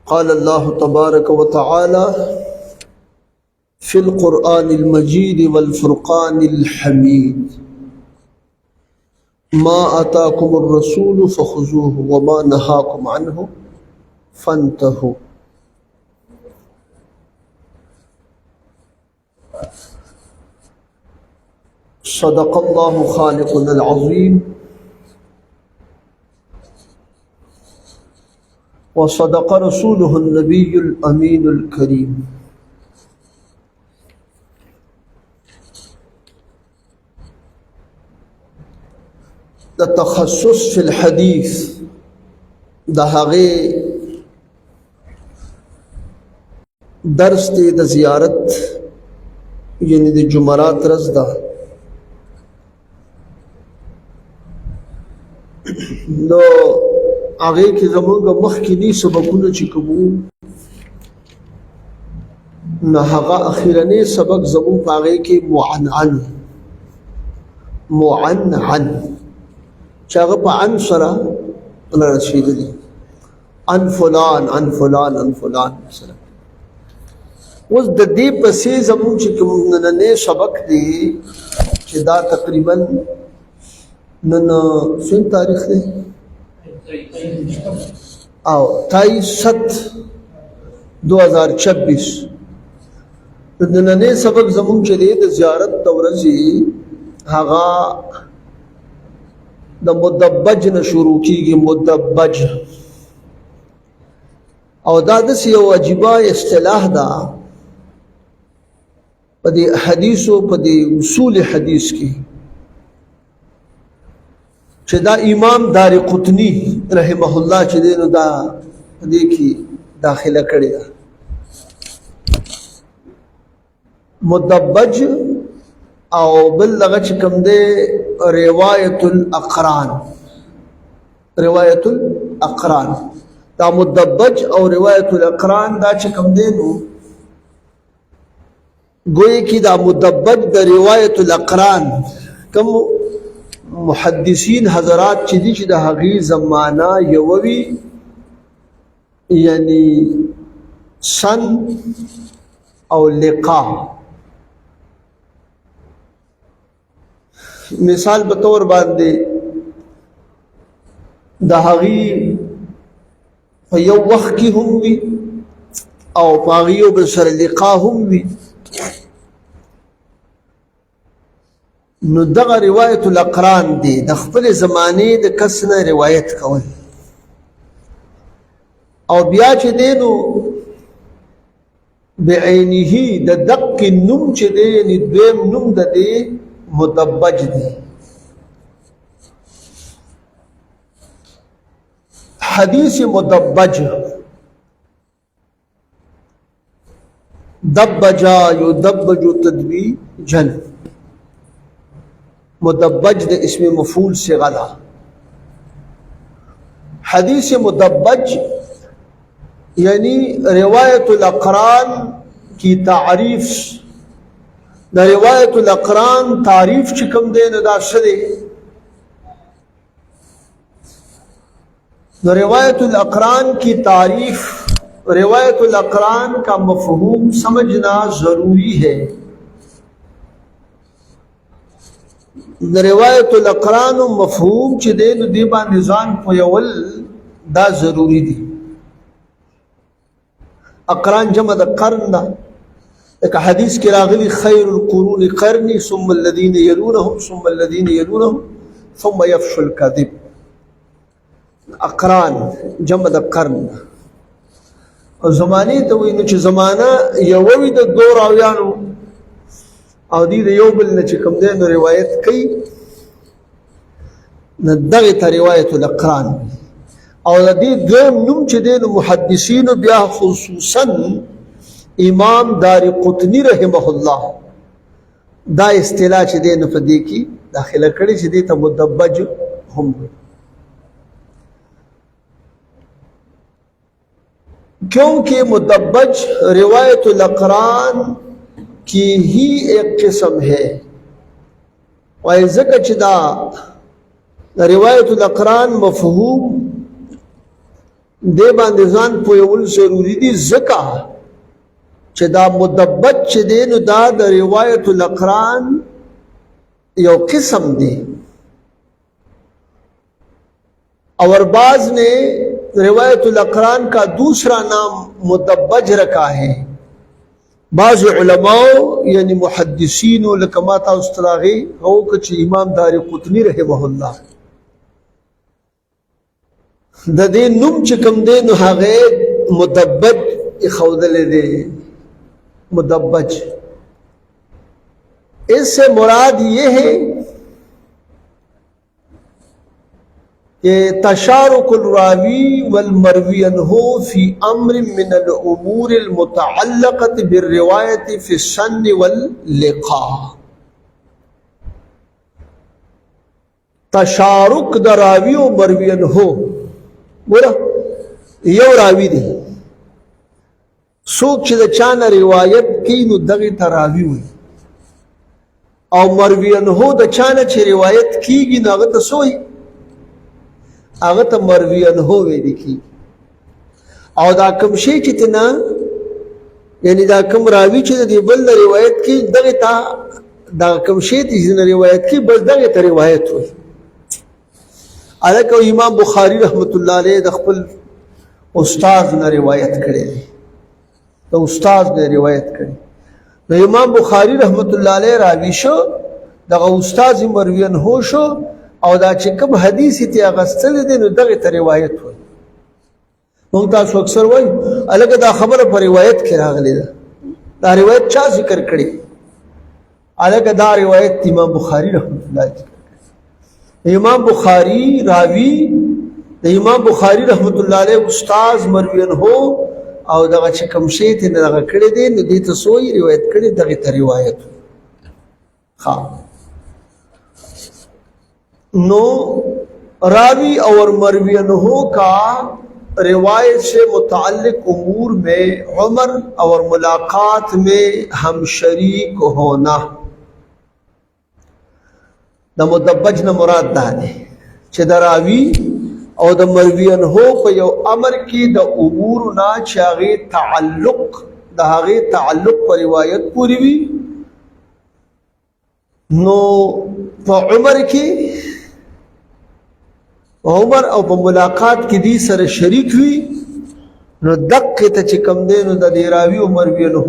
قال الله تبارك وتعالى في القرآن المجيد والفرقان الحميد ما آتاكم الرسول فخذوه وما نهاكم عنه فانتهوا. صدق الله خالقنا العظيم وصدق رسوله النبي الأمين الكريم. التخصص في الحديث ده هغه درس دی د زیارت یعنی د جمعرات رز ده نو هغه کې زمونږ مخکینی سبقونه چې کوم نه هغه اخیرنی سبق زمون په هغه کې معنعن چاغه په عن سره رسیدلی عن فلان مثلا اوس د دې پسې زمون چې کوم نن سبق دی چې دا تقریبا نن څن تاریخ دی او 23/7/2026 نن سبق زمون چې دی د زیارت د ورځې هغه د مدبج نه شروع کیږي. مدبج او دا د یو عجیبه اصطلاح ده په دې حدیثو په دې اصول حدیث کې چې دا امام دارقطنی رحمه الله چې دی نو دا دې کې داخله کړی ده. مدبج او بل لغه چې کوم دی روایت الاقران دا مدبج او روایت الاقران دا چې کوم دی نو گوئی کی دا مدبج دا روایت الاقران کم محدثین حضرات چې دي چې د هغې زمانہ یووي یعنی سن او لقا. مثال به طور باندې د هغې په یو وخت کې هم وي او په هغې یو بل سره لقا هم وي. نو دغه روایت الاقران دی د خپل زمانې د کس نه روایت کول او بیا چې دی نو بعینه د دق نوم چې دی یعنی دویم نوم د دی مدبج دی. حدیث مدبج دبجا یدبج تدبیجا مدبج د اسم مفعول صیغه ده. حدیث مدبج یعنی روایت الاقران کی تعریف د روایت الاقران تعریف چې کوم دی نو دا څه دی د روایت الاقران کی تعریف. روایت الاقران کا مفہوم سمجھنا ضروری ہے. د روایت الاقران مفهوم چې دی نو دی باندې ځان پویول دا ضروری دی. اقران جمع د قرن ده لکه حدیث کې راغلی خیر القرون قرنی ثم الذين يلونهم ثم الذين يلونهم ثم يفشو الكذب. اقران جمع د قرن ده او زمانه ته وایي نو چې زمانہ یووي د دو راویانو او دی د یو بل نه چې کوم دی نو روایت کوي نه دغه ته روایت الاقران او د دې دویم نوم چې دی نو محدثینو بیا خصوصا امام دارقطنی رحمه الله دا اصطلاح چې دی نو په دې کې داخله کړي چې دی ته مدبج هم کیونکہ مدبج روایت الاقران کی ہی ایک قسم ہے اور ذکر چدا روایت الاقران مفہوم دې باندې ځان پوهول ضروري دي ځکه چې دا مدبج چې دی نو دا د روایت الاقران یو قسم دی اور بعض نے روایت الاقران کا دوسرا نام مدبج رکھا ہے بعض علماء یعنی محدثین لکماتا استراغی او کچھ امام دار قطنی رحمه اللہ د دې نوم چې کوم دی نو هغه مدبج خودلې دی مدبج اس سے مراد یہ ہے کہ تشارک الراوی والمروی عنہ فی امر من الامور المتعلقة بالروایت فی السن واللقاء تشارک دا راوی و مروی عنہ بولا یو راوی دی سوک چې د چانه روایت کی نو دغه تراوی وي او مروی عنہ د چانه چې روایت کیږي نو هغه ته سوی هغه ته مروی عنہ ویل کی او دا کوم شی چې تنا یعنی دا کوم راوی چې د بل روایت کی دغه تا دا کوم شی چې روایت کی بس دغه ته روایت وي الکه امام بخاری رحمت الله علیه د خپل استاد نه روایت کړي د استاد نه روایت کړي نو امام بخاری رحمت الله علیه راوی شو دغه استاد مروی عنہ شو او دا چې کوم حدیث ته غستل دي نو دغه ته روایت وي موږ تاسو اکثر وایي الکه دا خبره په روایت کې راغلي ده دا روایت چا ذکر کړي الکه دا روایت امام بخاری رحمت الله علیه امام بخاری راوی د امام بخاری رحمت الله علیه استاد مروی عنہ او دغه چې کوم شی ته دغه کړی دی نو دې ته سوی روایت کړي دغه ته روایت ها نو راوی اور مروی عنہ کا روایت سے متعلق امور میں عمر اور ملاقات میں ہم شریک ہونا د مدبج نه مراد ده چې د راوی او د مروی عنہ په یو امر کې د امور نه چې هغه تعلق د هغه تعلق په روایت پوری وي نو په عمر کې عمر او په ملاقات کې دې سره شریک وي نو دقه ته چې کم دی نو د راوی او مروی عنہ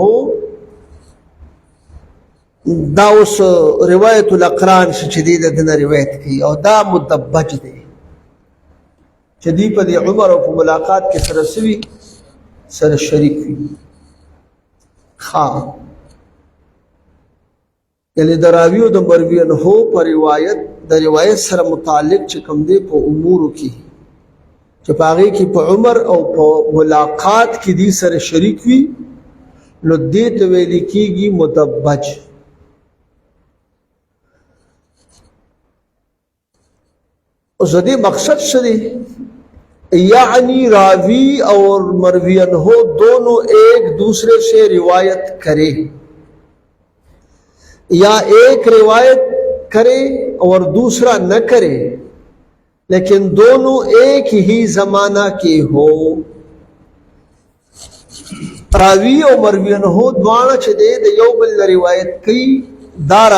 دا اوس روایت الاقران چې د دنه روایت کوي او دا مدبج دی چې دی په عمر او په ملاقات کې سره سوي سره شریک وي ها یعنی د راوی او د مروی عنہ په روایت د روایت سره متعلق چې کوم دی په امور کې چې پاغي کې په عمر او په ملاقات کې دی سره شریک وي نو دې ته ویل کېږي مدبج او زدی مقصد شدی یعنی راوی اور مروی عنہ دونوں ایک دوسرے سے روایت کرے یا ایک روایت کرے اور دوسرا نہ کرے لیکن دونوں ایک ہی زمانہ کے ہو راوی اور مروی عنہ دوانه چې د یو بل روایت کوي دا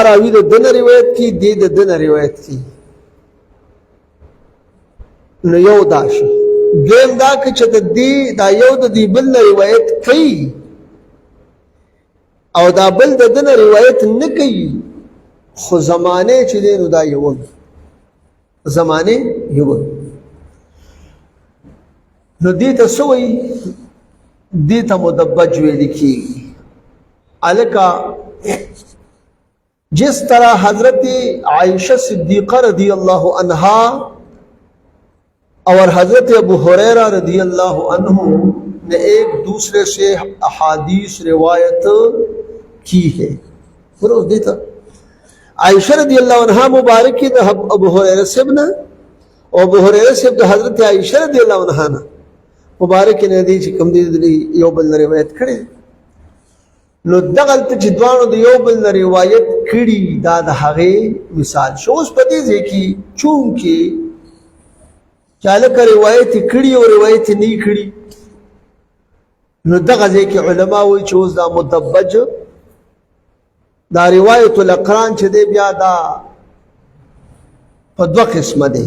راوی د دنه روایت کی دی د دنه روایت کی نو یو داشه دیم دا چې د دی دا یو د دی بل روایت کوي او دا بل د دنه روایت نه کوي خو زمانه چې دی نو دا یو زمانه یو نو دی ته سوی دی ته مدبج ویل کی الکا جس طرح حضرت عائشہ صدیقہ رضی اللہ عنہا اور حضرت ابو ہریرہ رضی اللہ عنہ نے ایک دوسرے سے احادیث روایت کی ہے بروز دیتا عائشہ رضی اللہ عنہ مبارک کی ابو ہریرہ سے بنا اور ابو ہریرہ سے حضرت عائشہ رضی اللہ عنہ مبارک نے حدیث کم دی یو بل روایت کړي نو دغلت چې دوانو د یو بل روایت کړي دا د هغه مثال شو اوس پدې ځکه چون کې چالکه روایت کړي او روایت نه کړي. نو دغه ځای کې علما وایي چې اوس دا مدبج دا روایت الاقران چې دی بیا دا په دوه قسمه دی.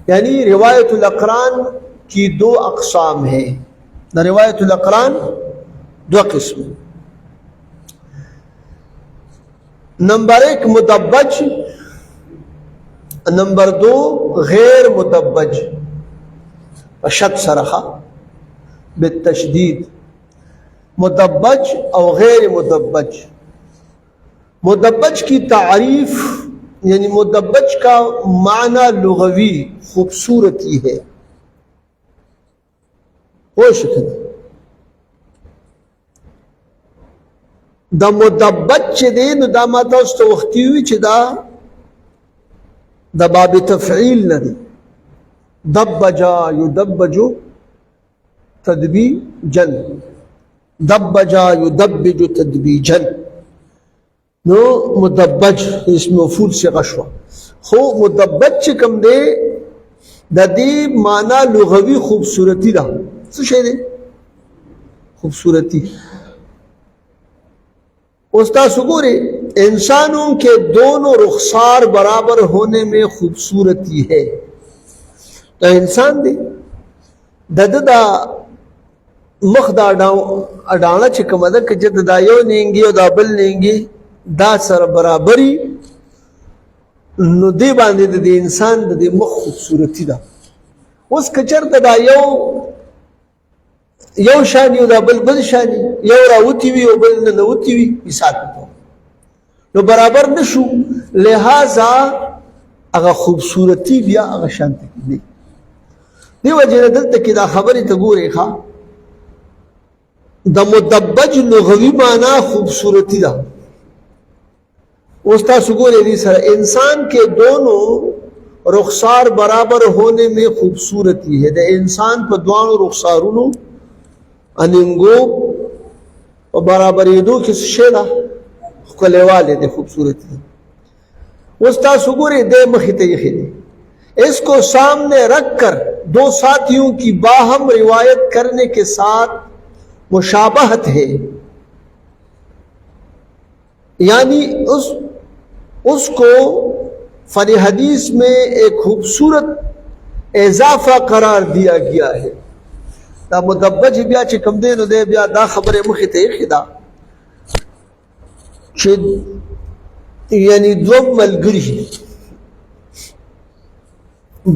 یعنی روایت الاقران کی دو اقسام ہے. دا روایت الاقران دو قسم. نمبر 1 مدبج، نمبر 2 غیر مدبج. شد سرخا بالتشدید مدبج او غیر مدبج. مدبج کی تعریف یعنی مدبج کا معنی لغوی خوبصورتی ہے. وہ شکل دا مدبج چې دی نو دا ما تاسو ته وختي وي چې دا د باب تفعیل نه دی. دبجا یدبجو تدبیجن، دبجا یدبجو تدبیجن. نو مدبج اسم مفعول سے غشوا. خو مدبج چې کوم دی د دې معنی لغوي خوبصورتی ده. څه شی دی؟ خوبصورتی. استاد ګورے انسانوں کے دونوں رخسار برابر ہونے میں خوبصورتی ہے. دا انسان دی دا مخ دا اډانه چې کومه ده که چې دا یو نیږي او دا بل نیږي دا سره برابري نو دی باندې د انسان د مخ خوبصورتی ده. اوس که چېرته دا یو شان یو دا بل شان یو راوتی وي او بل نه نوتی وي مثال په نو برابر نشو، لہذا هغه خوبصورتی بیا هغه شان دی. دی وجه دلته کې دا خبرې ته ګورې ښه د مدبج لغوي معنی خوبصورتی ده. اوس تاسو ګورئ دې سره انسان کے دونوں رخسار برابر ہونے میں خوبصورتی ہے. د انسان په دوانو رخسارونو اننګو او برابرېدو کې څه شی ده؟ ښکلیوالی دی، خوبصورتی ده. اوس تاسو ګورئ دې مخې ته ایښی دی. اس کو سامنے رکھ کر دو ساتھیوں کی باہم روایت کرنے کے ساتھ مشابہت ہے. یعنی اس کو فن حدیث میں ایک خوبصورت اضافہ قرار دیا گیا ہے. دا مدبج بیا چې کم دی نو دی بیا دا خبرې مخې ته ایښې ده چې یعنی دوه ملګري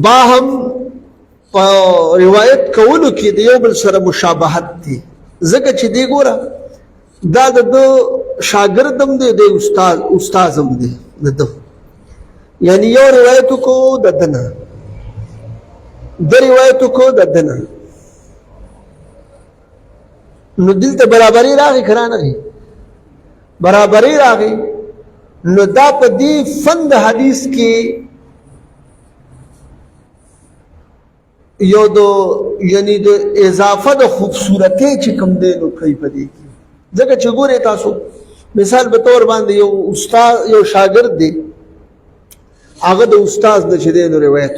باهم په روایت کولو کې د یو بل سره مشابهت دی. ځکه چې دی ګوره دا د شاګرد هم دی، د استاد هم دی د ده. یعنی یو روایت کو د ده نه، د روایت کو د ده نه، نو دلته برابري راغی که رانغی؟ برابري راغی. نو دا په دې فن د حدیث کې یو د یعنی د اضافه د خوبصورتۍ چې کوم دی نو کوي په دې کې. ځکه چې ګورئ تاسو مثال په طور باندې یو استاد یو شاګرد دی، هغه د استاد نه چې دی نو روایت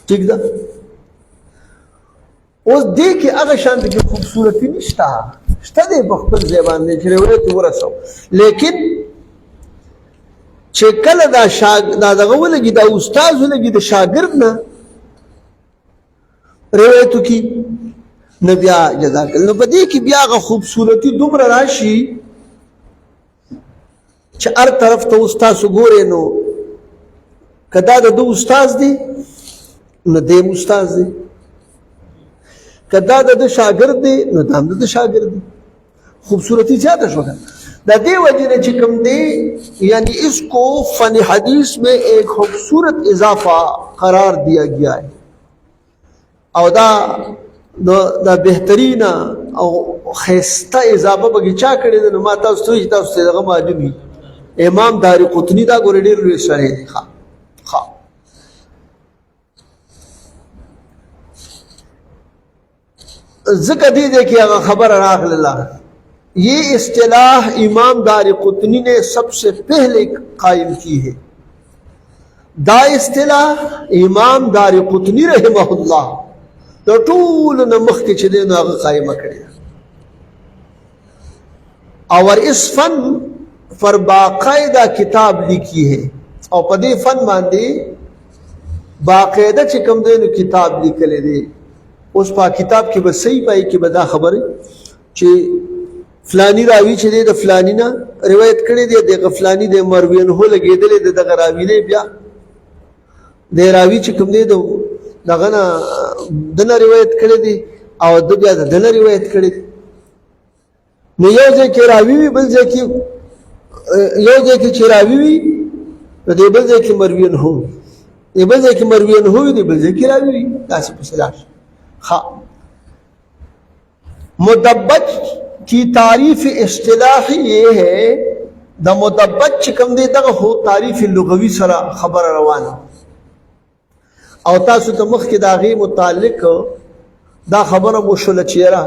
ٹھیک ده. اوس دې کې هغه شانته کې خوبصورتي نشته، شته دی په خپل ځای باندې چې روایت ورسو. لیکن چې کله دا دغه ولګي دا استاد ولګي د شاګرد نه روایتو کی نو بیا جزاک الله. نو په دې کې بیا هغه خوبصورتي دومره راشي چې هر طرف ته اوس تاسو ګورئ نو که دا د ده استاد دی نو دی هم استاد دی، که دا د ده شاګرد دی نو دا هم د ده شاګرد دی. خوبصورتی زیاده شوه. دا دې وجې نه چې کوم دی یعنی اس کو فن حدیث میں ایک خوبصورت اضافہ قرار دیا گیا ہے. او دا بهترین او خیسته اضافه بګی چا کړی ده نو ما تاسو ته تاسو ته دغه معلوم وي. امام دارقطني دا ګورې ډېر لوی سړی دی. ښه ذکر دی کہ اگر خبر راغلہ یہ اصطلاح امام دارقطنی نے سب سے پہلے قائم کی ہے دا اصطلاح امام دار قطنی رحمه الله د ټول نه مخکې چې دی نو هغه قایمه کړې اور اس فن پر باقاعدہ کتاب لکھی ہے اور پدې فن باندې باقاعده چې کوم دی نو کتاب لیکلی دی اوس په کتاب کې به صحیح پای کې به دا خبره چې فلانی راوی چې دی د فلانی نه روایت کړی دی د فلانی د مروین هو لګېدلی د دغه راوی دی بیا د راوی چې کوم دی دغه نه دنه روایت کړی دی او د بیا دنه روایت کړی دی نو یو ځای کې راوی وي بل ځای کې یو ځای کې چې راوی وي نو د بل ځای کې مروین هو وي د بل ځای کې مروین هو وي د بل ځای کې راوی وي داسې پسې لاړ مدبج کی تعریف اصطلاحی یہ ہے دا مدبج چکم دے دغه هو تعریف لغوی سره خبر روانه او تاسو ته مخ کې دا غي متعلق دا خبره مشوله چیرې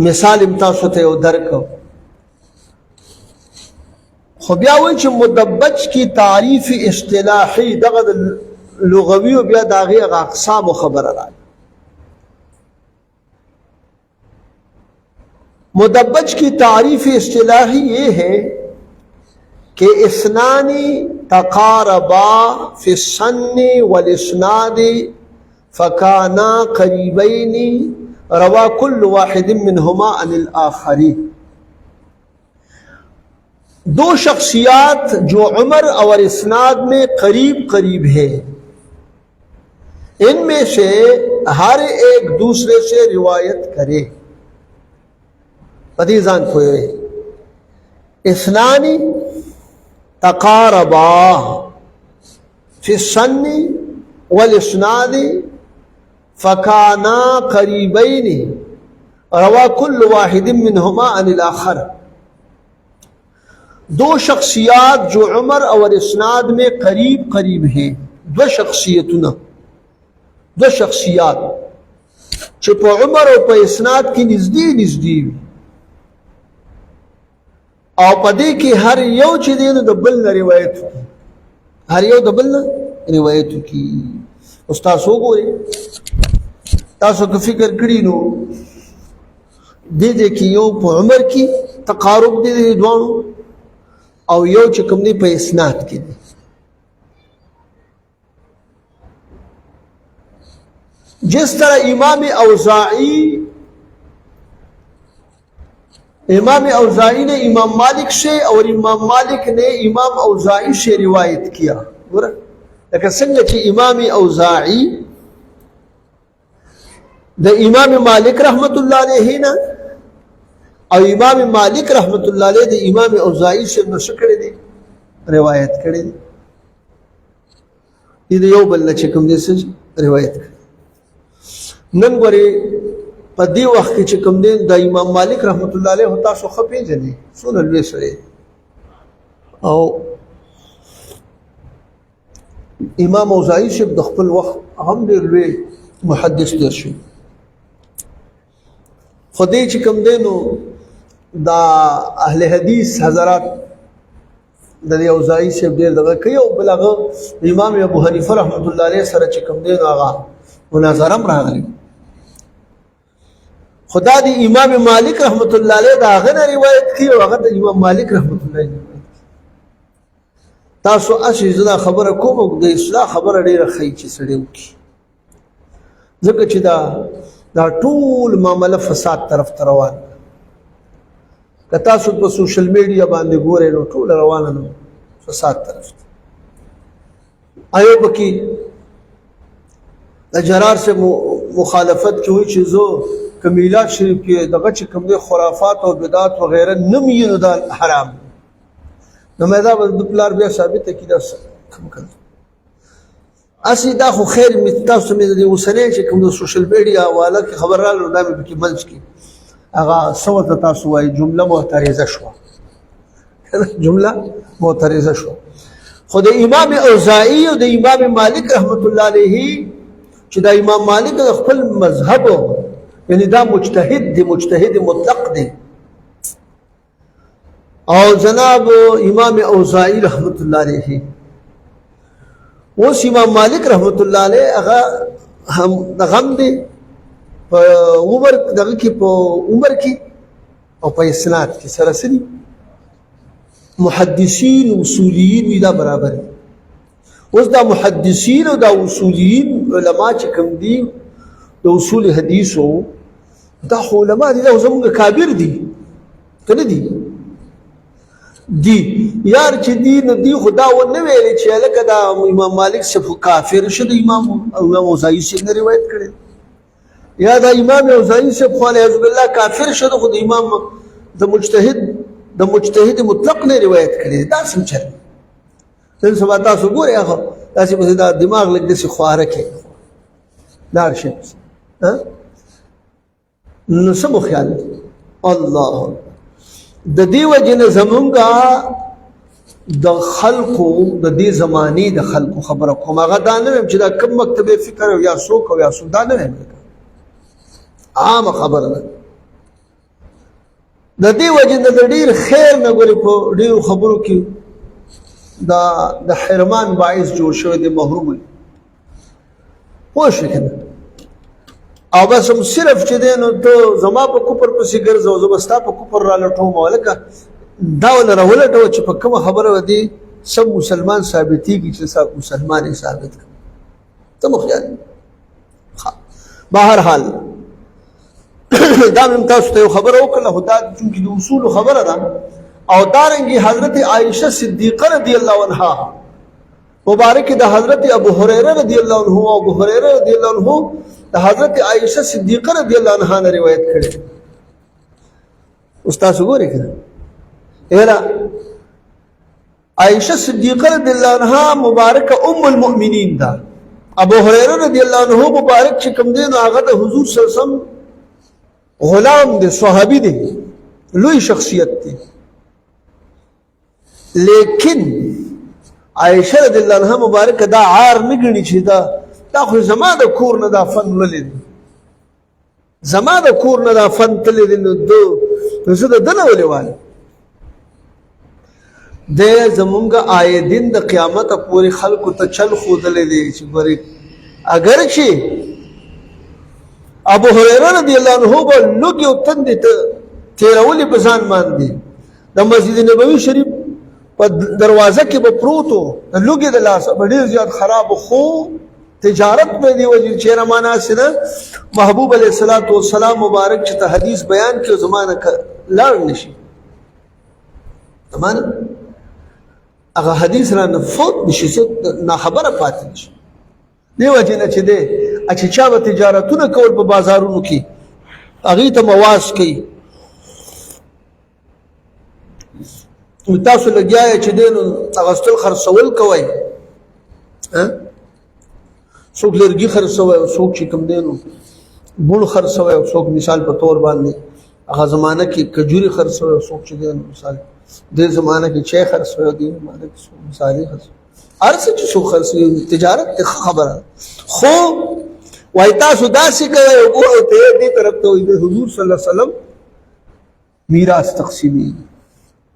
مثال تاسو ته درک خو بیا وایي چې مدبج کی تعریف اصطلاحی دغه لغوی او بیا دا غي اقسام خبره راځي مدبج کی تعریف اصطلاحی یہ ہے کہ اسنانی تقاربا فی السن والاسناد فکانا قریبین روا کل واحد منہما عن الآخری دو شخصیات جو عمر اور اسناد میں قریب قریب ہے ان میں سے ہر ایک دوسرے سے روایت کرے پدیزان کوئے اثنانی تقاربا فی السن والاسناد فکانا قریبین روا کل واحد منہما عن الاخر دو شخصیات جو عمر اور اسناد میں قریب قریب ہیں دو شخصیتنا دو شخصیات چې په عمر او په اسناد کې نږدې نږدې او پدې کې هر یو چې دی نو د بل روایت هر یو د بل روایت کی استاد وګورئ تاسو که فکر کړی نو دې کې یو په عمر کې تقارب دی دوانو او یو چې کوم دی په اسناد کې دی جس طرح امام اوزاعی نے امام مالک سے اور امام مالک نے امام اوزاعی سے روایت کیا لیکن سنگا چی امام اوزاعی دا امام مالک رحمت اللہ علیہ نا اور امام مالک رحمت اللہ علیہ دا امام اوزاعی سے نسکڑے دے روایت کردے یہ دا یو بلنا چکم دے سے روایت کردے نن غوري په دې وخت کې چې کوم دین د امام مالک رحمت الله علیه هوتا سو خپې جنې سونه لوي سره او امام اوزاعی شپ د خپل وخت هم ډېر لوی محدث دی شو خدای چې کوم دینو دا اهل حدیث حضرات د اوزاعی شپ ډېر دغه کوي او بلغه امام ابو حنیفه رحمت الله علیه سره چې کوم دینو هغه مناظره راغلی خدا دی امام مالک رحمت اللہ علیہ دا غنہ روایت کی اور غنہ امام مالک رحمت اللہ علیہ تاسو اسی زدا خبر کوم او د اصلاح خبر ډیره خی چې سړیو کی ځکه چې دا ټول معاملې فساد طرف ته روان که تاسو په سوشل میډیا باندې ګورئ نو ټول روانه نو فساد طرف ته ایوب کی جرار سے مخالفت کی ہوئی چیزوں کمیلات شریف کی دغه چې کوم دي خرافات او بدعات وغیرہ نم یې نو دا حرام نو مې دا د پلار بیا ثابت کی دا کم کړ اسی دا خو خیر متاسو مې د وسنه چې کوم د سوشل میډیا حواله کی خبر را لو دا مې کې منځ کی هغه سوت تاسو وايي جمله معترضه شو جمله معترضه شو خود امام اوزاعی او د امام مالک رحمت الله علیه چې دا امام مالک خپل مذهب یعنی دا مجتهد دی مجتهد مطلق دی او جناب امام اوزاعی رحمت الله علیه اوس امام مالک رحمت الله علیه هغه هم غم دی په عمر دغه کې په عمر کې او په اسناد کې سره سری محدثین اصولیین دا برابر اوس دا محدثین او دا اصولیین علما چې کوم دي د اصول حدیثو دا علما دي دا زموږ کابر دي کنه دي یار چې دی نو دی خدا و نه ویلې چې لکه دا امام مالک صف کافر شد امام اوزاعی سے نے روایت کړي یا دا امام اوزاعی سے قال اعوذ بالله کافر شد خود امام د مجتهد مطلق نے روایت کړي دا څنګه چل نن سبا تاسو ګورئ هغه تاسو په دا دماغ لګ دې خواره کې لار شي نو سمو خیال الله د دې وجه نه زمونږه د خلقو د دې زماني د خلقو خبره کوم هغه دا نه چې دا کم مکتبه فکر یا څوک او یا څوک دا نه عام خبره ده د دې وجه نه د ډیر خیر نه ګوري په ډیرو خبرو کې د حرمان باعث جوړ شوی دی محروم پوه شو کنه او بس هم صرف چې دی نو ته زما په کوپر پسې ګرځو زه به ستا په کوپر را لټوم هلکه دا ونه راولټوه چې په کومه خبره به دې سب مسلمان ثابتېږي چې مسلمان یې ثابت کړه ته مو خیال بهرحال دا مې تاسو ته یو خبره وکړله خو دا چونکې د اصولو خبره ده او دارنګې حضرت عایشه صدیقه رضی الله عنها مبارک د حضرت ابو هریره رضی الله عنه او ابو هریره رضی الله عنه د حضرت عایشه صدیقه رضی الله عنها نے روایت کړي استاد وګورئ کړه ایرا عایشه صدیقه رضی الله عنها مبارک ام المؤمنین دا ابو هریره رضی الله عنه مبارک چې کوم دین هغه د حضور صلی الله علیه وسلم غلام دی صحابي دی لوی شخصیت دی لیکن عائشہ رضی اللہ عنہ مبارک دا عار نگنی چی دا خو زما د کور نه دا فن ولید زما د کور نه دا فن تلید نو دو زه د دنه ولېواله د زمونږ آیدین د قیامت پورې خلکو ته چل ښودلی دی چې ګورې اگر چې ابو هریره رضی الله عنه به لوږې او تندې ته تېرولې په ځان باندې د مسجد نبوي شریف په دروازه کې به پروت و د لوږې د لاسه به ډېر زیات خراب خو تجارت به دی وجه چیرې معنا سره محبوب علیه الصلاۃ والسلام مبارک چې ته حدیث بیان کړو زمانه لاړ نشي زمانه هغه حدیث را نه فوت نشي نه خبره پاتې نشي دی وجه نه چې دی چې چا به تجارتونه کول په بازارونو کې هغې ته مواز کوي تاسو لګیا یې چې دی نو اغوستل خرڅول کوئ څوک لرګي خرڅوي او څوک چې کوم دی نو بوڼ خرڅوي او څوک مثال په طور باندې هغه زمانه کې کجوري خرڅوي او څوک چې دی نو مثال دې زمانه کې چای خرڅوي او دې زمانه کې مثالي خرڅوي هر څه چې څوک خرڅوي تجارت خبره خو وای تاسو داسې کوئ او ته دې طرف ته وایي د حضور صلی الله علیه وسلم میراث تقسیمي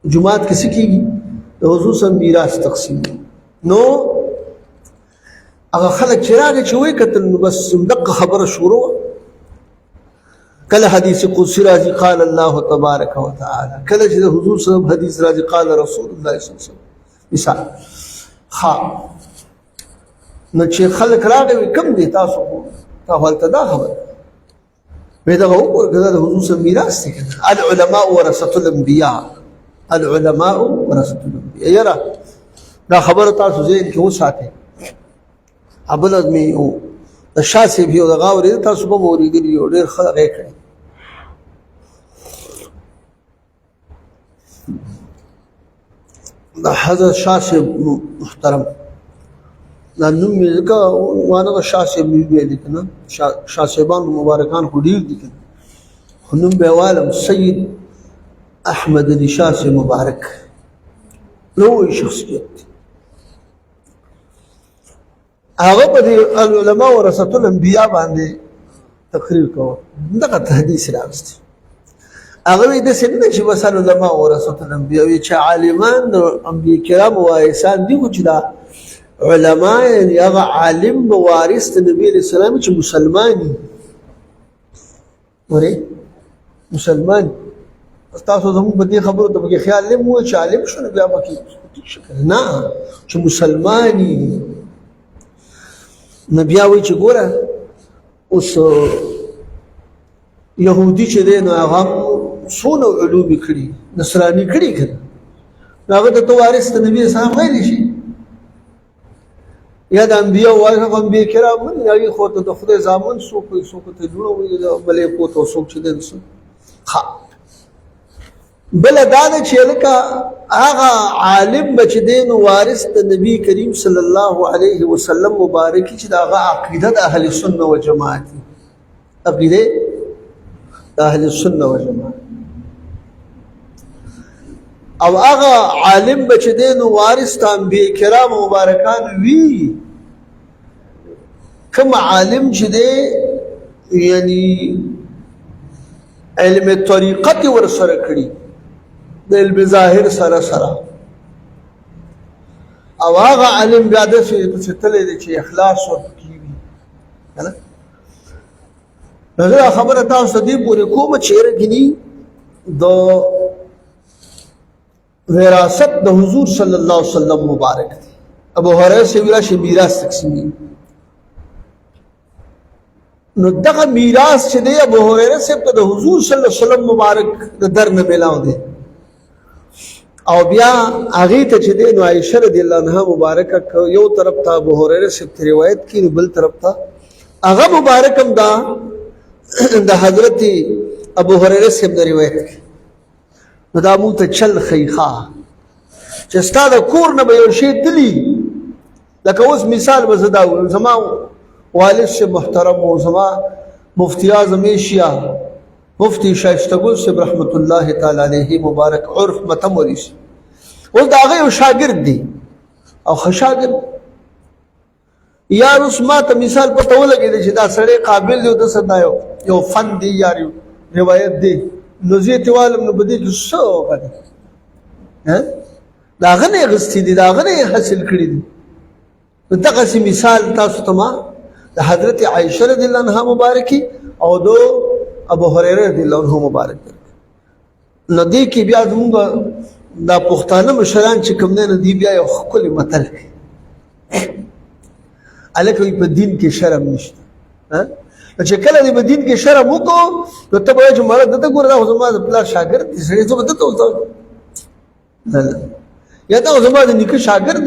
جمعات کې څه کېږي د حضور صلی میراث تقسیمي نو هغه خلک چې راغی چې وایي کتل نو بس دقه خبره شروع کله حدیث قدسی راځي قال الله تبارک وتعالى کله چې د حضور صلی الله حدیث راځي قال رسول الله صلی الله علیه وسلم مثال نو چې خلک راغی کم دي تاسو هلته دا خبره وی دغه وګوره که دا د حضور صلی میراث دی که العلماء ورثة الانبیاء العلماء ورثة الانبیاء یاره دا خبره تاسو ذهن کې وساتئ بل مې د شاه صاحب یو دغه اورېده تاسو به مو اورېدلي یو ډېر ښه هغه یې کړی د حضرت شاه صاحب محترم دا نوم یې ځکه وانه د شاه صاحب مې ویلي که نه شاه صاحبان مبارکان خو ډېر دي که نه خو نوم به یې ویلم سید احمد علي شاه صاحب مبارک لوی شخصیت دی هغه په دې العلماء ورثة الانبیاء باندې تقریر کوه دغه حدیث راوستی هغه د سن چې وسل علماء ورثه الانبیاء وی چې عالمان د انبیاء کرام وارثان دي چې دا علماء یعنی هغه عالم وارث د نبی رسول الله چې مسلمانی وره مسلمان تاسو زموږ په دې خبرو ته کې خیال نه مو چې عالم شو بیا پکې نه چې مسلمانی نبی وی چې ګوره اوس يهودي چې دی نو هغه څونه علوم کړي نصراني کړي کړه هغه ته وارث د نبی اسلام ویلی شي یا د انبیاء وایي هغه انبیاء کرام نه هغه خو ته د خدای زامن څوک ته جوړوي د ملائکو ته څوک چې دی ها بل دا چې لکه هغه عالم بچ دی نو وارث د نبی کریم صلی الله علیه وسلم مبارک چې دا هغه عقیده د اهل سنت و جماعت عقیده اهل السنه والجماعه او هغه عالم بچ دین وارث د انبیاء کرام مبارکان وی کوم عالم چې دی یعنی علم طریقت ور سره کړی د علم ظاهر سره سره او هغه عالم بیا د څه تللی دی چې اخلاص ورکړي کنه هغه خبره تاسو دې پورې کوم چې رګنی د وراثت د حضور صلی الله علیه وسلم مبارک دی ابو هريره سے ویرا شی میراث تقسیمی نو دغه میراث چې دی ابو هريره سے د حضور صلی الله علیه وسلم مبارک د در نه ملاو دی او بیا هغه ته چې دی نو عائشہ رضی الله عنها مبارک یو طرف ته ابو هريره سے روایت کی بل طرف ته هغه مبارکم دا د حضرت ابو هريره سے روایت کی نو دا مو ته چل خیخا چې ستاسو کور نه به یو شی تلی لکه اوس مثال وزدا زما والد سے محترم او زما مفتی اعظم ایشیا مفتی شایستګل سے رحمت الله تعالی علیه مبارک عرف متموریس او دا هغه یو شاګرد دی او خشاګرد یا اوس ما ته مثال پته ولګی چې دا سړی قابل دی د صدایو یو فن دی یا روایت دی نو زیت والم نو بده کې څه غني ها دا غنه غستی دي دا غنه حاصل کړی دي دغه مثال تاسو ته ما د حضرت عائشہ رضی الله عنها مبارکی او دو ابو هريره رضی الله عنه مبارک نو دې کې بیا موږ دا پښتانه مشران چې کوم نه دی بیا یو خپل متل الکه په دین کې شرم نشته ها چې کله دې په دین کې شرم وکړو نو ته به چې مړه دته ګور دا زما د پلا شاګرد دې سړي ته دته وځه یا دا زما د نیکه شاګرد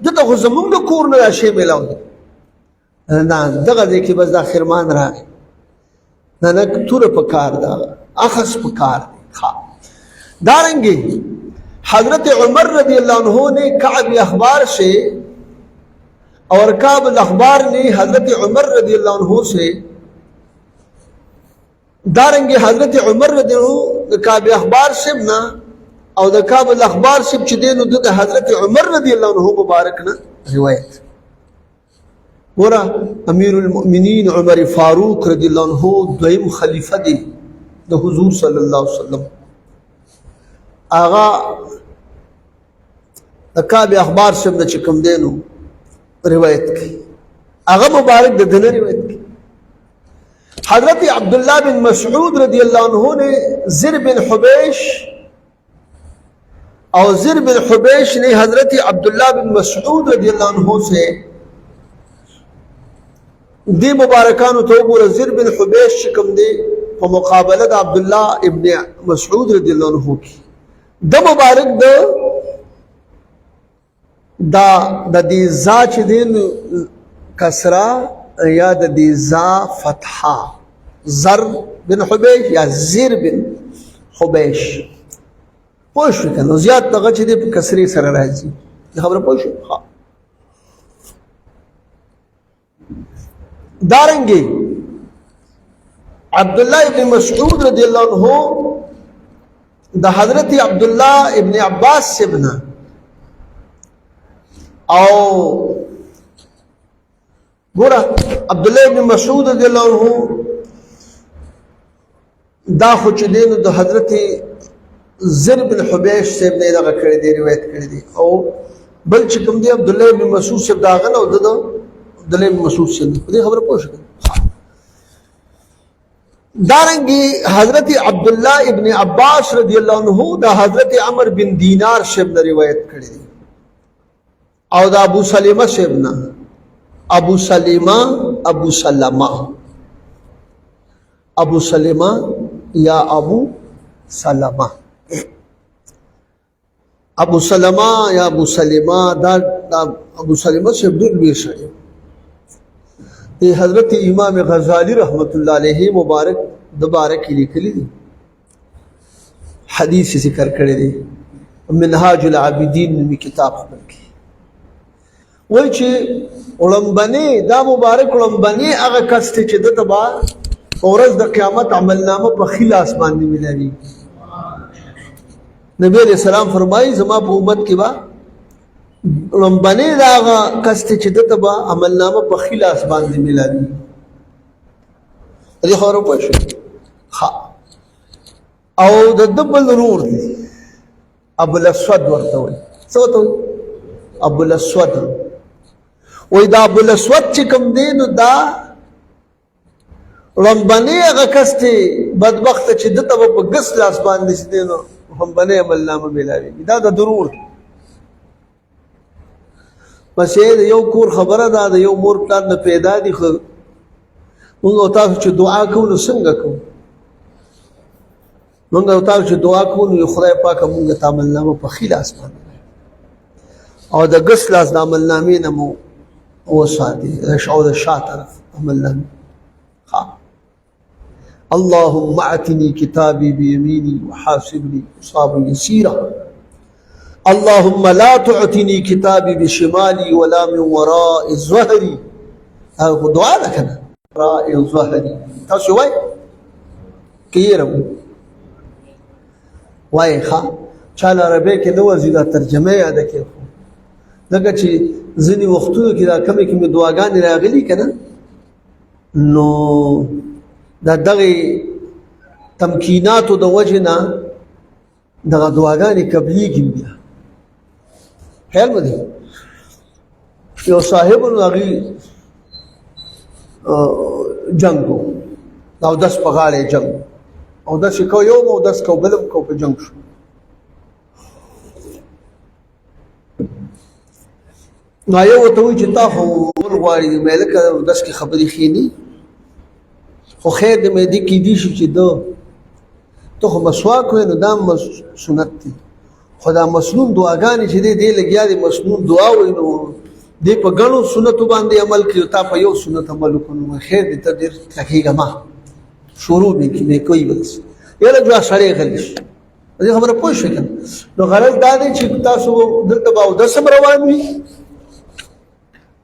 دته خو زمونږ د کور نه راشي ملاو نه دغه دې کې بس د خرمان راغی نه تور په کار دا اخص په کار ها دارنګي حضرت عمر رضی اللہ عنہ نے کعب اخبار سے اور کعب الاخبار نے حضرت عمر رضی اللہ عنہ سے دارنګي حضرت عمر رضی اللہ عنہ کعب اخبار سے نا او د کعب الاخبار سے چې دینو د حضرت عمر رضی اللہ عنہ مبارک نا روایت ورا امیر المؤمنین عمر فاروق رضی اللہ عنہ دویم خلیفہ دی د حضور صلی الله علیه وسلم آغا د کعب اخبار سے چې کوم دینو روایت کی آغا مبارک د دنه روایت کی حضرت عبداللہ بن مسعود رضی اللہ عنہ نے زر بن حبیش اور زر بن حبیش نے حضرت عبداللہ بن مسعود رضی اللہ عنہ سے دی مبارکانو تو ګوره زر بن حبیش شکم دی په مقابله د عبداللہ ابن مسعود رضی اللہ عنہ کی د مبارک د دی زا چې دین کسرا یا د دی زا فتحه زر بن حبیش یا زر بن حبیش پوه شو کنه زیات دغه چې دی په کسری سره راځي خبره پوه شو دارنگی عبداللہ ابن مسعود رضی اللہ عنہ دا حضرت عبداللہ ابن عباس سے بنا او گورا عبداللہ ابن مسعود رضی اللہ عنہ دا خو چې دی نو د حضرت زر بن حبیش صاحب نه دغه کړی دی روایت کړی دی او بل چې کوم دی عبد الله بن مسعود صاحب دا غنه او د عبد الله بن مسعود صاحب په دې خبره پوه شو دارنګي حضرت عبد الله ابن عباس رضی الله عنه دا حضرت عمر بن دینار صاحب نے روایت کړی دی او دا ابو سلمہ صاحب نه ابو سلمہ یا ابو سلمہ دا ابو سلمہ صاحب ډېر لوی شړی حضرت امام غزالی رحمت الله علیه مبارک دوباره کې لیکلي دي حدیث ذکر کړی دی منهاج العابدین می کتاب خپل کې وای چې ولمبني دا مبارک ولمبني هغه کس چې د تبا ورځ د قیامت عملنامه په خلاص باندې ملوي نبی علیہ السلام فرمایي زما په امت کې با لمبني دا کس چې د تبا عملنامه په خلاص باندې ملوي دې خبره پوه شو او د دبل نور دی ابو الاسود ورته وي څه ورته وي ابو الاسود وای دا ابو الاسود چې کوم دی نو دا لمبني هغه کس ته بدبخت چې دته په ګس لاس باندې دي نو لمبني عملنامه ملاوي دا د ضرور پس یو کور خبره ده د یو مور پلان نه پیدا دي خو موږ تاسو چې دعا کوو څنګه کوو موږ تاسو چې دعا کوو خدای پاک موږ ته عملنامه په خلاص باندې او د ګس لاس د عملنامې نه مو وساتي او د شا طرف عملنامه اللهم اعتني كتابي بيميني وحاسبني حسابا يسيرا اللهم لا تعتني كتابي بشمالي ولا من وراء ظهري هذا دعاء لك وراء ظهري تاسو وای کیرم وای ښا چال عربی کې نو زیاده ترجمه یاد کړو دغه چې ځینی وختونو کې دا کمی کې دعاګانې راغلي کنه نو دا دغه تمکینات د وجنا دغه دعاګانې قبليږي بیا خیال مده یو صاحب نغی جنگو او داس پغاله جنگ او داس کو یو او داس کو بلم کو په جنگ شو نو یو ته وی چې تا خو ورغواړي ملک داس کی خبري خېني خو خیر د مې دې کې دي چې دو ته خو مسواک وې نو دا سنت دي خدا مسنون دعاګانې چې دې لګیا دي مسنون دعا وې نو دې په غنو سنت باندې عمل کړو تا په یو سنت عمل وکړو خیر دې ته ډېر تکیګه ما شروع به کې کوئی بس یله جو سړی غلیش دې خبره پوه شو کنه نو غرض دا دی چې تاسو دلته باو د سم روان وي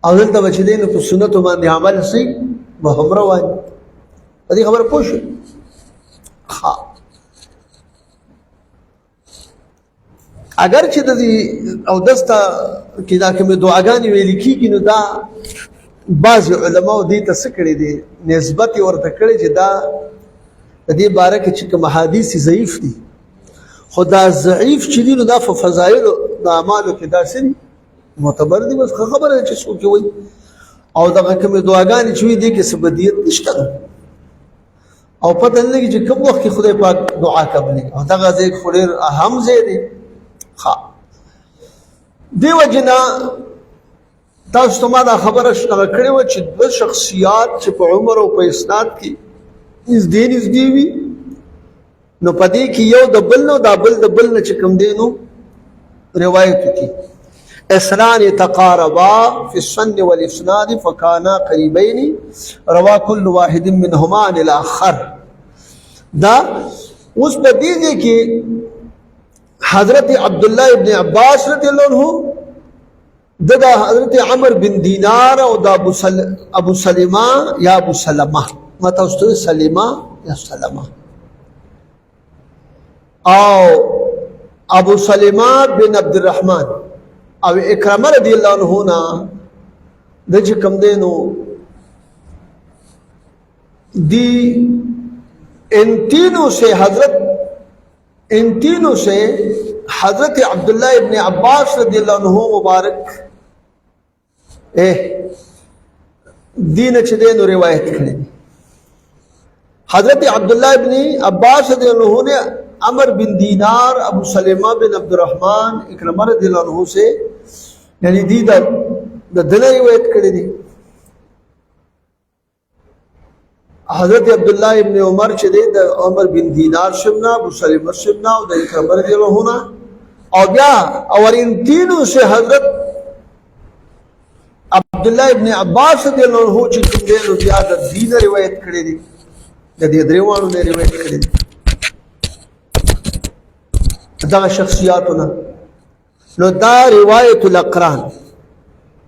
او دلته چې دې نو په سنت باندې عمل سي به هم روان دې خبره پوه شو ها اگر چې د او دسته کې دا کوم دعاګانې ویل کیږي نو دا بعض علماء دې ته څه کړی دي نسبت ورته کړی چې دا د دې باره کې چې کوم حدیث ضعیف دي خدا ضعیف چې دي نو دا په فضایل د اعمالو کې دا سری معتبر دي بس خبره چې څوک وي او دا کوم دعاګانې چې وي دي کې سبدیت نشته او پته نه لګي چې کوم وخت کې خدای پاک دعا کوي او دا غزه خورر اهم ځای دی ها دیو جنا تاسو ته ما دا خبره کړې و چې د شخصیات چې په عمر او په اسناد کې نږدې وي نو پدې کې یو د بل نو دا بل د بل نه چې کوم دی نو روایت کې اسنان تقاربا في السن والاسناد فكانا قريبين روى كل واحد منهما عن الاخر دا اوس په دې کې حضرت عبدالله ابن عباس رضی الله عنه دا حضرت عمر بن دینار او دا ابو سلمہ یا ابو سلمہ ما تاسو سلمہ یا سلمہ او ابو سلمہ بن عبد الرحمن او اکرمه رضی الله عنه نا د چې کوم دینو دی इन तीनों से हजरत अब्दुल्ला इब्न अब्बास रदियल्लाहु अन्हु मुबारक दीन चदेन रिवायत करें। हजरत अब्दुल्ला इब्न अब्बास रदियल्लाहु अन्हु ने अमर बिन दीनार, अबू सलेमा बिन अब्दुर्रहमान, इकरमा रदियल्लाहु अन्हु से यानी दीदा दिल रिवायत करें दी। हजरत अब्दुल्ला इब्न उमर चदे अमर बिन दीनार शिमना, अबू सलेमा शिमना और इकरमा रदियल्लाहु अन्हु और क्या, और इन तीनों से हजरत अब्दुल्ला इब्न अब्बास रदियल्लाहु अन्हु चिकन ज्यादा दीन रिवायत करें दी। जदि द्रेवाणु ने रिवायत करें दा शख्सियातुना नो दा रिवायतुल अक़रान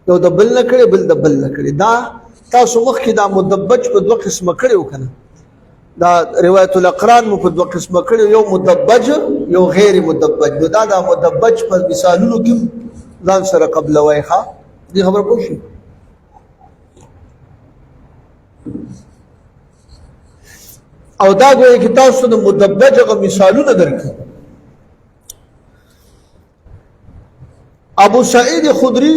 यो द बल न करे बल द बल न करे दा तासु मखि दा मुदब्बज पे दो किस्म करे वकना दा रिवायतुल अक़रान मु पे दो किस्म करे यो मुदब्बज यो गैर मुदब्बज दा मुदब्बज पर मिसालुनु कि जान सर قبل वाइखा दी खबर पूछी او دا گوئے کہ تاسو د مدبج اگر مثالونه درکړي. ابو سعید خدری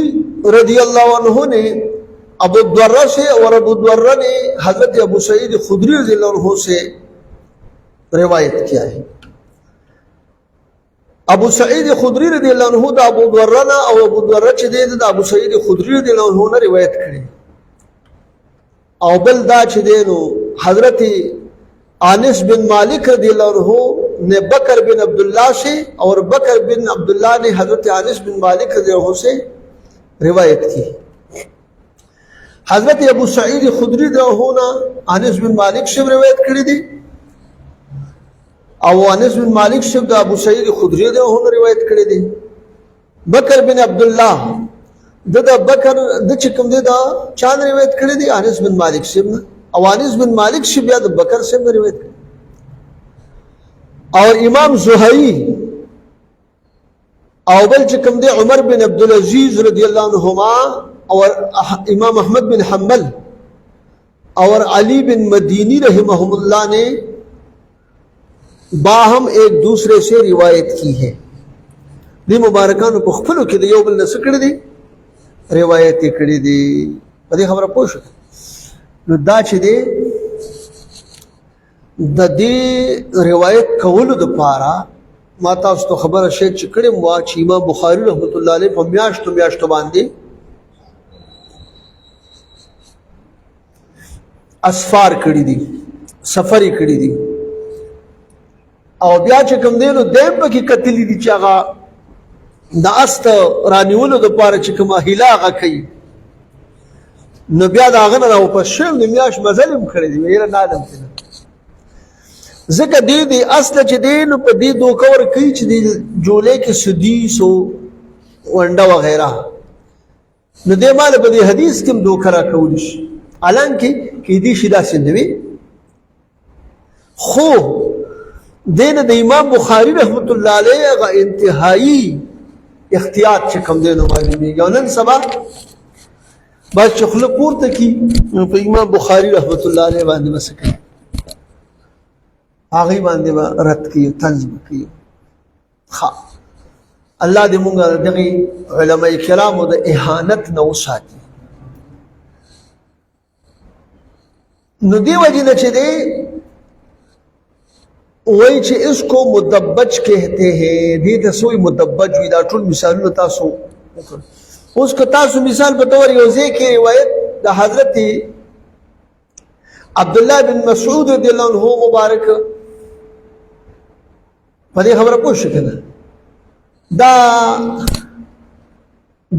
رضی اللہ عنہ نے ابو الدرہ سے اور ابو الدرہ نے حضرت ابو سعید خدری رضی اللہ عنہ سے روایت کیا ہے. ابو سعید خدری رضی اللہ عنہ دا ابو الدرہ نا او ابو الدرہ چه دے دا ابو سعید خدری رضی اللہ عنہ نے روایت کړي. او بل دا چه دے نو حضرت انس بن مالک رضی اللہ عنہ نے بکر بن عبداللہ سے اور بکر بن عبداللہ نے حضرت انس بن مالک رضی اللہ عنہ سے روایت کی. حضرت ابو سعید خدری رضی اللہ عنہ انس بن مالک سے روایت کړي دي او انس بن مالک سے ابو سعید خدری رضی اللہ عنہ روایت کړي دي. بکر بن عبداللہ دا بکر د چکم دي دا چا روایت کړي دي انس بن مالک سے او انس بن مالک سے بیا د بکر سے روایت کړي. اور امام زہری او بل چکم دے عمر بن عبدالعزیز رضی اللہ عنہما اور امام احمد بن حنبل اور علی بن مدینی رحمہم اللہ نے باہم ایک دوسرے سے روایت کی ہے. دی مبارکانو په خپلو کې د یو بل نه څه کړي دي روایت یې کړي دي. په دې خبره پوه شو. نو دا چې دی د دې روایت کولو دپاره ما تاسو ته خبره شاید چې کړې وه چې امام بخاري رحمت الله علیه په میاشتو باندې اسفار کړي دي، سفر یې کړي دي او بیا چې کوم دی نو دیم پکې کتلي دي چې هغه د اس ته رانیولو دپاره چې کومه هیله هغه کوي نو بیا د هغه نه راوپس شوی د میاشت مزل هم کړی دی ویره نه علم کړه ځکه دی اصله چې دی نو په دې دوکه ورکوي چې د جولې کې سدیس او ونډه وغیره نو دی ماله په دې حدیث کې هم دوکه راکولی شي حالانکې کیدی شي داسې نه وي خو دی نه د امام بخاري رحمت الله علیه هغه انتهایی احتیاط چې کوم دی نو معلومیږي او نن سبا بس چې خوله پورته کي نو په امام بخاري رحمت الله علیه باندې بس کوي هغې باندې به رد کوي طنز به کوي. الله دې مونږ دغې علماء کرامو د اهانت نه وساتي. نو دې وجې نه چې دی وایي چې اس کو مدبج کہتے ہیں دې ته سوی مدبج وي دا ټول مثالونه تاسو وکړ. اوس که تاسو مثال په طور یو ځای کې روایت د حضرت عبداللہ بن مسعود رضی اللہ عنہ مبارک په دې خبره پوه شو کنه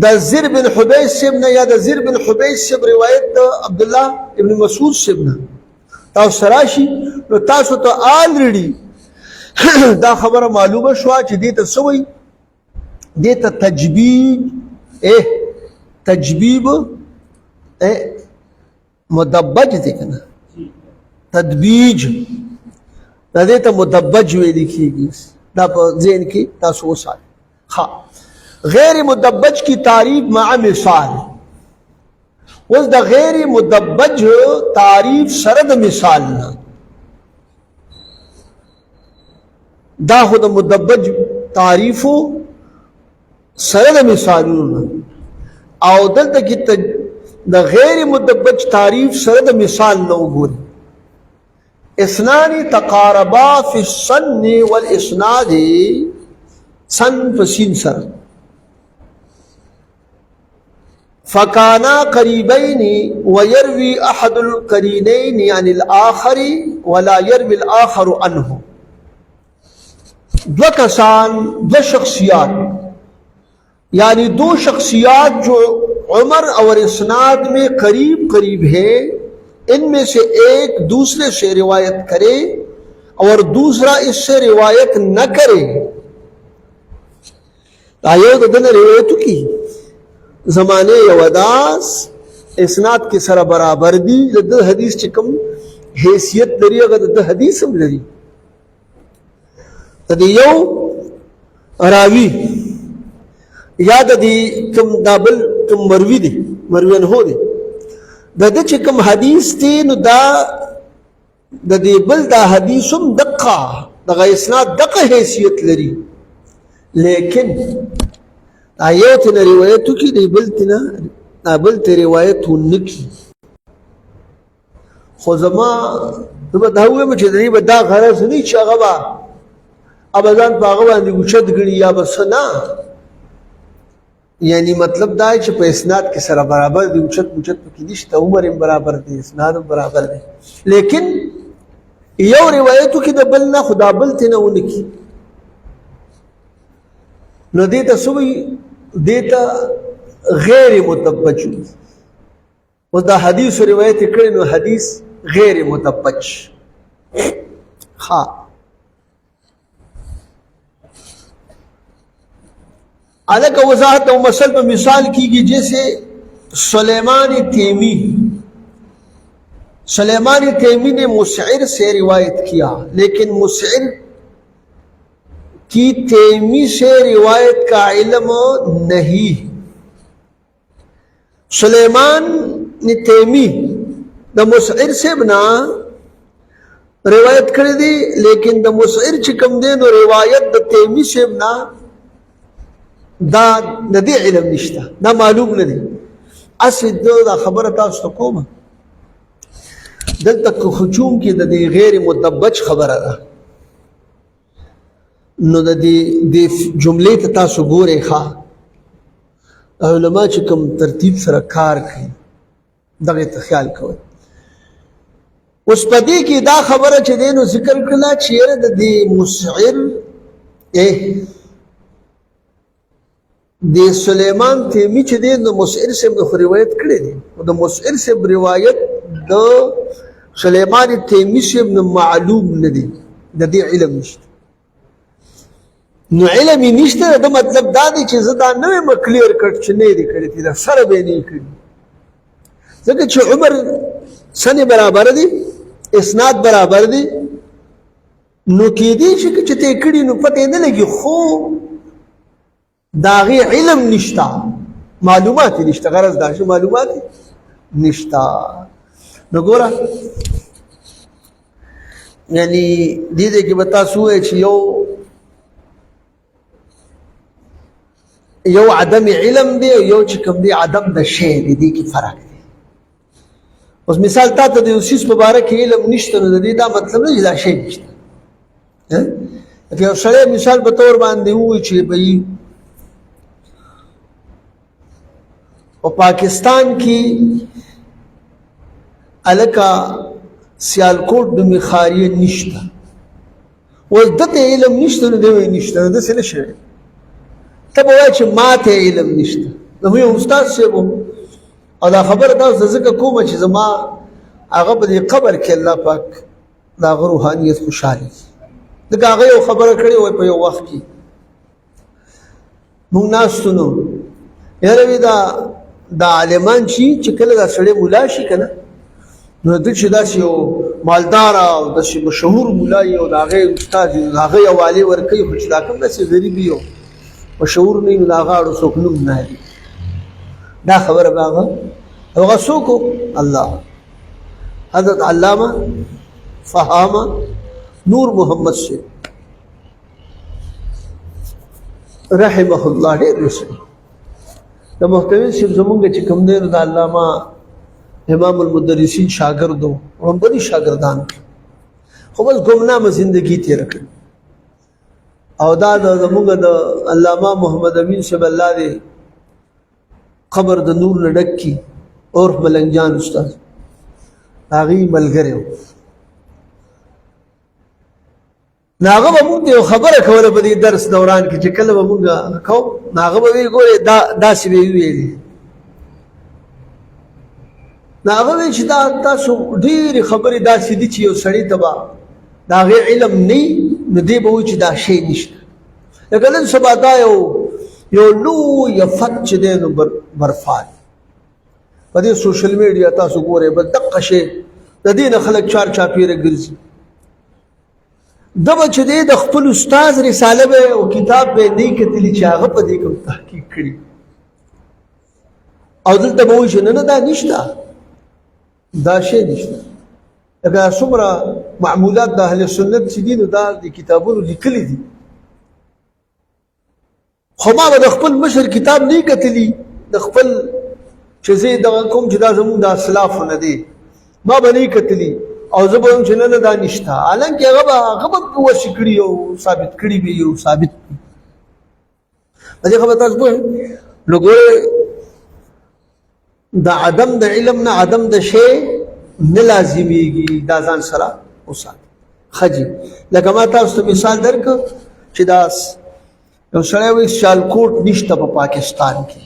دا زر بن حبیش صاحب نه یا د زر بن حبیش صاحب روایت د عبداللہ ابن مسعود صاحب نه تاسو راشي نو تاسو ته آلریډي دا خبره معلومه شوه چې دې ته څه وایي دې ته تجبیب مدبج دی کنه تدبیج دا دې ته مدبج ویل کېږي دا په ذهن کې تاسو وساتئ. غیر مدبج کی تعریف مع مثال اوس د غیر مدبج تعریف سره د مثال نه دا خو د مدبج تعریفو سره د مثالونو او دلته کې د غیر مدبج تعریف سره د مثال نه وګوري. اثنان تقاربا فی السن والاسناد، سن فسین سره فکانا قریبین ویروی احد القرینین عن الاخر ولا یروی الاخر عنه. دو کسان، دو شخصیات، یعنی دو شخصیات جو عمر اور اسناد میں قریب قریب ہے، ان میں سے ایک دوسرے سے روایت کرے اور دوسرا اس سے روایت نہ کرے. آیو دن روایتو کی زمانے یوداس اسناد کے سر برابر دی، د حدیث چکم حیثیت لري هغه د حدیث هم لري. د یو راوی یا د کم دابل کم مروی دی، مروین هو دی، د چې کوم حدیث دی نو دا د دې بل دا حدیثم دقه دغه اسناد دقه حیثیت لري، لیکن آیو ته روایتو کې دی بل ته روایت ونکي. خو زما به دا وایم چې دی به دا غرض نه چې هغه به ابدان په هغه باندې اوچت ګڼي یا بس نه، یعنی مطلب دا چې په اسناد کې سره برابر دی، اوچت پکې نشته، عمر هم برابر دی، اسناد هم برابر دی، لیکن یو روایتو کې د بل نه خدا بل ته نه ونکي. نو دیتا سوی دیتا غیر متبج، و دا حدیث و روایت کړي نو حدیث غیر متبج. ها الگ وضاحت و مسل پر مثال کی گئی، جیسے سلیمان تیمی نے مسعر سے روایت کیا، لیکن مسعر کی تیمی سے روایت کا علم نہیں. سلیمان نے تیمی دا مسعر سے بنا روایت کر دی، لیکن دا مسعر چکم دے نو روایت دا تیمی سے بنا دا ندی علم نشتا، دا معلوم ندی. اصل دا خبر تاسو کوم دلته خچوم کې د غیر مدبج خبره ده، نو د دې جملې ته تاسو ګورئ ښه علما چې کوم ترتیب سره کار کوي دغه ته خیال کوئ. اوس په دې کې دا خبره چې دی نو ذکر کړله چې یاره د دې مسعر د سلیمان تیمی چې دی نو مسعر صاحب د روایت کړی دی، د مسعر صاحب روایت د سلیمان تیمی صاحب نه معلوم نه دی، د دې علم نشته. نو علم یې نشته، د مطلب دا دی چې زه دا نه یم کلیر کړ چې نه یې دی کړی، دا سره به یې نه یې کړي، ځکه چې عمر سن برابر دی، اسناد برابر دی، نو کېدی شي چې ته یې کړي نو پته یې نه لګي، خو د هغې علم نشته، معلومات یې نشته، غرض دا چې معلومات یې نشته. نو ګوره یعنی دې ځای کې به تاسو ووایئ چې یو عدم علم دی او یو چې کوم دی عدم د شی دی، دې کې فرق دی. اوس مثال تا ته د یو څیز په باره کې علم نشته نو د دې دا مطلب نه چې دا شی نشته. که یو سړی مثال په طور باندې ووایي چې بهی په پاکستان کې الکه سیالکوټ نومې خاریه نشته، اوس دته علم نشته نو دی وایي نشته، نو داسې نه شوی. ته به وایې چې ما ته علم نشته، نو یو استاد صاحب او دا خبره تاسو ته ځکه کومه چې زما هغه په دې قبر کې الله پاک د هغه روحانیت خوشحالي، ځکه هغه یو خبره کړې وای په یو وخت کې موږ ناستو نو یاره وي دا عالمان چې کله دا سړی ملا شي که نه نو ده چې داسې یو مالدار او داسې مشهور ملا وي او د هغې استاد وي نو د هغه یو والي ورکوي، خو چې دا کوم داسې غریب وي او مشهور نه وي نو د هغه اړو څوک نوم نه لري. دا خبره به هغه څوک الله حضرت علامه فهامه نور محمد سے رحمه الله ډېر رسوي د محتوی صاحب زمونږ چې کوم دی د علامه امام المدرسین شاګرد و وړومبني شاګردان خو بس ګمنامه زندگی تېره کړې او دا زمونږ د علامه محمد امین صاحب الله دې قبر د نور نه ډک کړي عرف ملنګ جان استاد هغې ملګری و نو هغه به مونږ ته یو خبره کوله په دې درس دوران کې چې کله به مونږ کوو نو هغه به ویل ګورې داسې به یې ویلې نو هغه ویل چې دا تاسو ډېرې خبرې داسې دي چې یو سړي ته به د هغې علم نه وي نو دی به وایي چې دا شی نشته لکه نن سبا دا یو لویه فت چې دی نو برفال په دې سوشل میډیا تاسو ګورئ بس دقه شی د دې نه خلک چار چاپېره ګرځي ده به چې دی د خپل استاذ رساله به او کتاب به نه کتلي چې هغه په دې کوم تحقیق کړي او دلته به وایي چې نه دا نشته دا شی نشته لکه څومره معمولات د اهل سنت چې دي نو دا د کتابونو لیکلي دي خو ما به د خپل مشر کتاب نه کتلي د خپل چې زه دغه کوم چې دا زمونږ د اسلافو نه دی ما به نه کتلي او زه به وایم چې نه دا نشته حالانکې هغه به وشي کړي او ثابت کړي به یو ثابت وي په دې خبره تاسو پوهئ نو ګورئ د عدم د علم نه عدم د شی نه لازمیږي دا ځان سره وساتئ ښه جي لکه ما تاسو ته مثال درکړ چې دا یو سړی وایي سیالکوټ نشته په پاکستان کې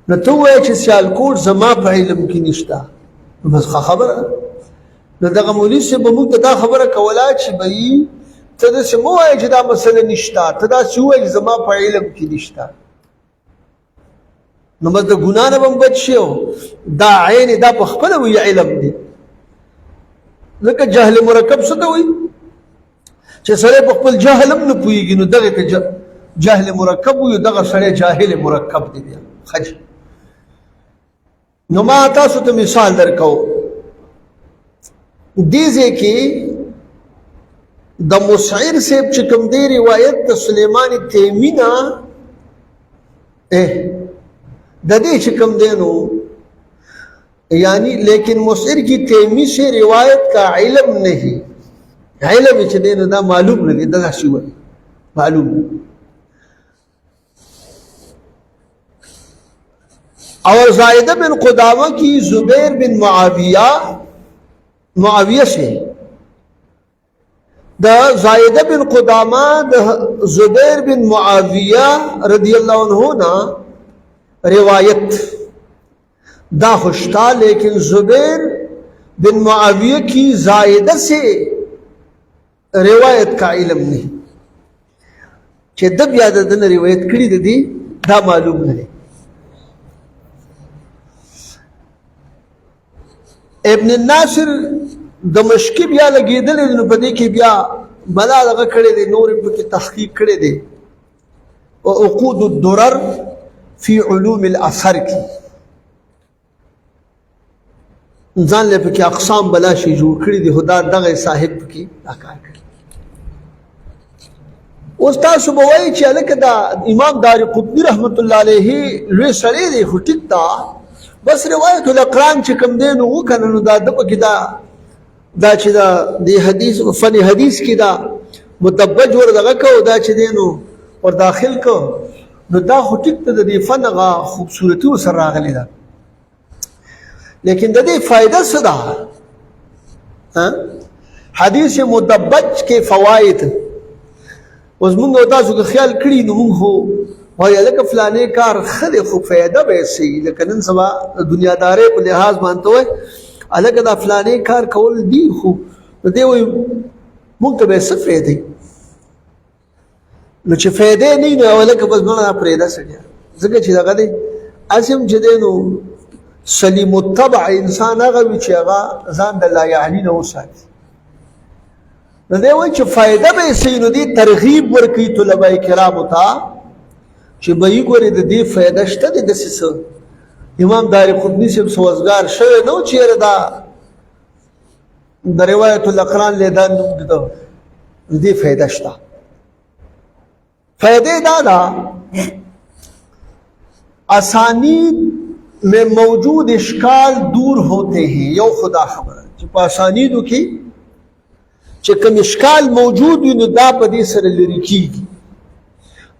نو ته ووایه چې سیالکوټ زما په علم کې نشته نو بس ښه خبره نو دغه مولوي صاحب به موږ ته دا خبره کوله چې بهي ته داسې مه وایه چې دا مسله نشته ته داسې ووایه چې زما په علم کې نشته نو بس د ګناه نه به هم بچ شي دا عین دا په خپله وایي علم دی ځکه جهل مرکب څه ته وایي چې سړی په خپل جهل هم نه پوهېږي نو دغې ته جهل مرکب وایي دغه سړی جاهل مرکب دی بیا ښه نو ما تاسو ته مثال درکوم دې ځای کې د مسعر صاحب چې کوم دی روایت د سلیمان تیمي نه د دې چې کوم دی نو یعنی لیکن مسعر کی تیمی سے روایت کا علم نہیں علم چې دی نو دا معلوم نه دی دا شی وایي معلوم اور زائدہ بن قدامہ کی زبیر بن معاویہ سے دا زائدہ بن قدامہ دا زبیر بن معاویہ رضی اللہ عنہ نا روایت دا خوشتا لیکن زبیر بن معاویہ کی زائدہ سے روایت کا علم نہیں چې د بیا د دنه روایت کړي د دې دا معلوم نه دی ابن الناصر دمشقي بیا لګېدلی نو په دې کې بیا بلا دغه کړی دی نور یې پکې تحقیق کړی دی عقود الدرر فی علوم الاثر کې ځان له پکې اقسام بلا شي جوړ کړي دي خدا دغه صاحب پکې دا کار کړي اوس تاسو به وایئ چې هلکه دا امام دارقطني رحمت الله علیه لوی سړی دی خو ټیک ده بس روایت الاقران چې کوم دی نو وکنه نو دا د پکې دا چې دا د حدیث فن حدیث کې دا مدبج ور دغه کو دا چې دی نو ور داخل کو نو دا خو ټیک ته د دې فن هغه خوبصورتي ورسره راغلې ده لیکن د دې فائدہ څه ده حدیث مدبج کې فواید اوس موږ تاسو که خیال کړي نو موږ خو وایي هلکه فلانې کار ښه دی خو فایده به یې صحیح لکه نن سبا د دنیادارۍ په لحاظ باندې وایي هلکه دا فلانې کار کول دي خو نو دی وایي موږ ته به یې څه فایدې نو چې فایدې نه وي نو هلکه بس مړه دا پرېږده سړیه ځکه چې دغه دی هسې هم چې دی نو سلیم الطبع انسان هغه وي چې هغه ځان د لایعنی نه وساتي نو دی وایي چې فایده به یې صحیح نو دی ترغیب ورکوي طلبه کرامو ته چې به یې ګورې د دې فایده شته دی داسې څه امام دارقطني صاحب سوزګار شوی نه و چېرې دا د روایت الاقران لی دا نوم د دې فایده شته فائدے دادا اسانید میں موجود اشکال دور ہوتے ہیں. یو خدا خبر چې په اسانیدو کې چې کوم اشکال موجود وي نو دا په دې سره لرې کېږي.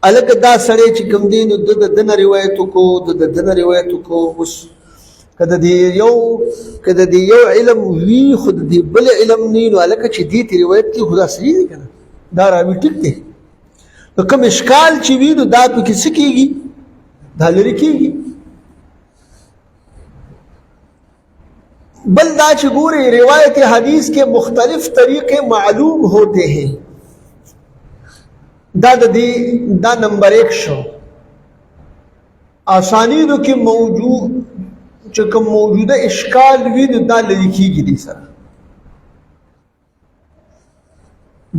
الکه دا سړی چې کوم دی نو د دنه روایت وکړو د دنه روایت وکړو. اوس که د دې یو علم وي خو د دې بل علم نه وي نو هلکه چې دې ته روایت کوي خو دا صحیح دی که نه دا راوي ټیک دی. نو کوم اشکال چې وي نو دا پکې څه کېږي دا لرې کېږي. بل دا چې ګورې روایت حدیث کے مختلف طریقے معلوم ہوتے ہیں. دا نمبر 1 شو. اسانیدو کې موجود چې کوم موجوده اشکال وي نو دا لرې کېږي دې سره.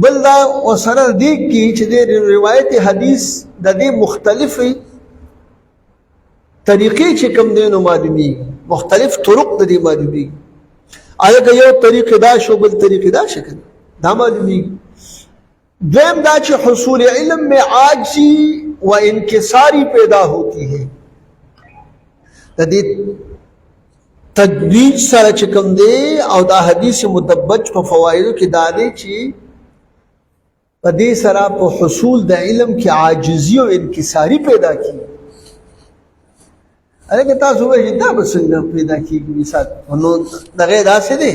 بل دا ورسره دې کې چې د روایت حدیث د دې مختلفې طریقې چې کوم دی نو معلومیږي مختلف طرق د دې معلومیږي. الکه یو طریقې دا شو بل طریقې دا شکل دا معلومیږي. دویم دا چې حصول علم میں عاجزی و انکساری پیدا ہوتی ہے. د دې تدویج سره چې کوم دی او دا حدیث مدبج په فوایدو کې دا دی چې په دې سره په حصول د علم کې عاجزی او انکساری پیدا کیږي. الکه تاسو وایي دا به څنګه پیدا کیږي. مثال نو دغه داسې دی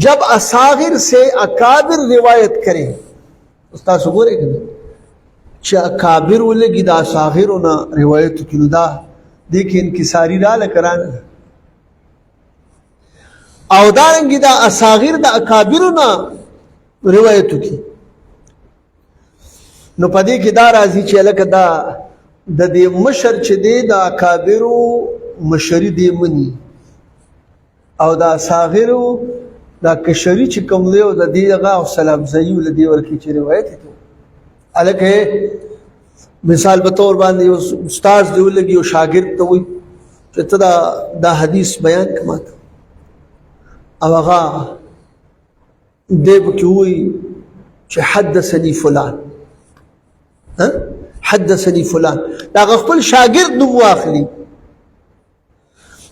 جب اصاغر سے اکابر روایت کریں. استاد وګورئ کنه چې اکابر ولګي دا اصاغرونه روایت کینو دا دې کې انکساری را لکرانه او دارنګي دا اصاغر د اکابرونه روایت کی نو پدې کې دا راځي چې لکه دا د دې مشر چې دی د اکابرو مشری دی منی او دا اصاغرو دا کشری چې کوم دی او د دې هغه سلام زئی ول دی ورکی چې روایت ته الکه مثال به تور باندې استاد دی ولګي او شاګرد ته وي چې ته دا حدیث بیان کما او هغه دې بکوي چې حدثني فلان حدثني فلان دا خپل شاګرد نوم واخلي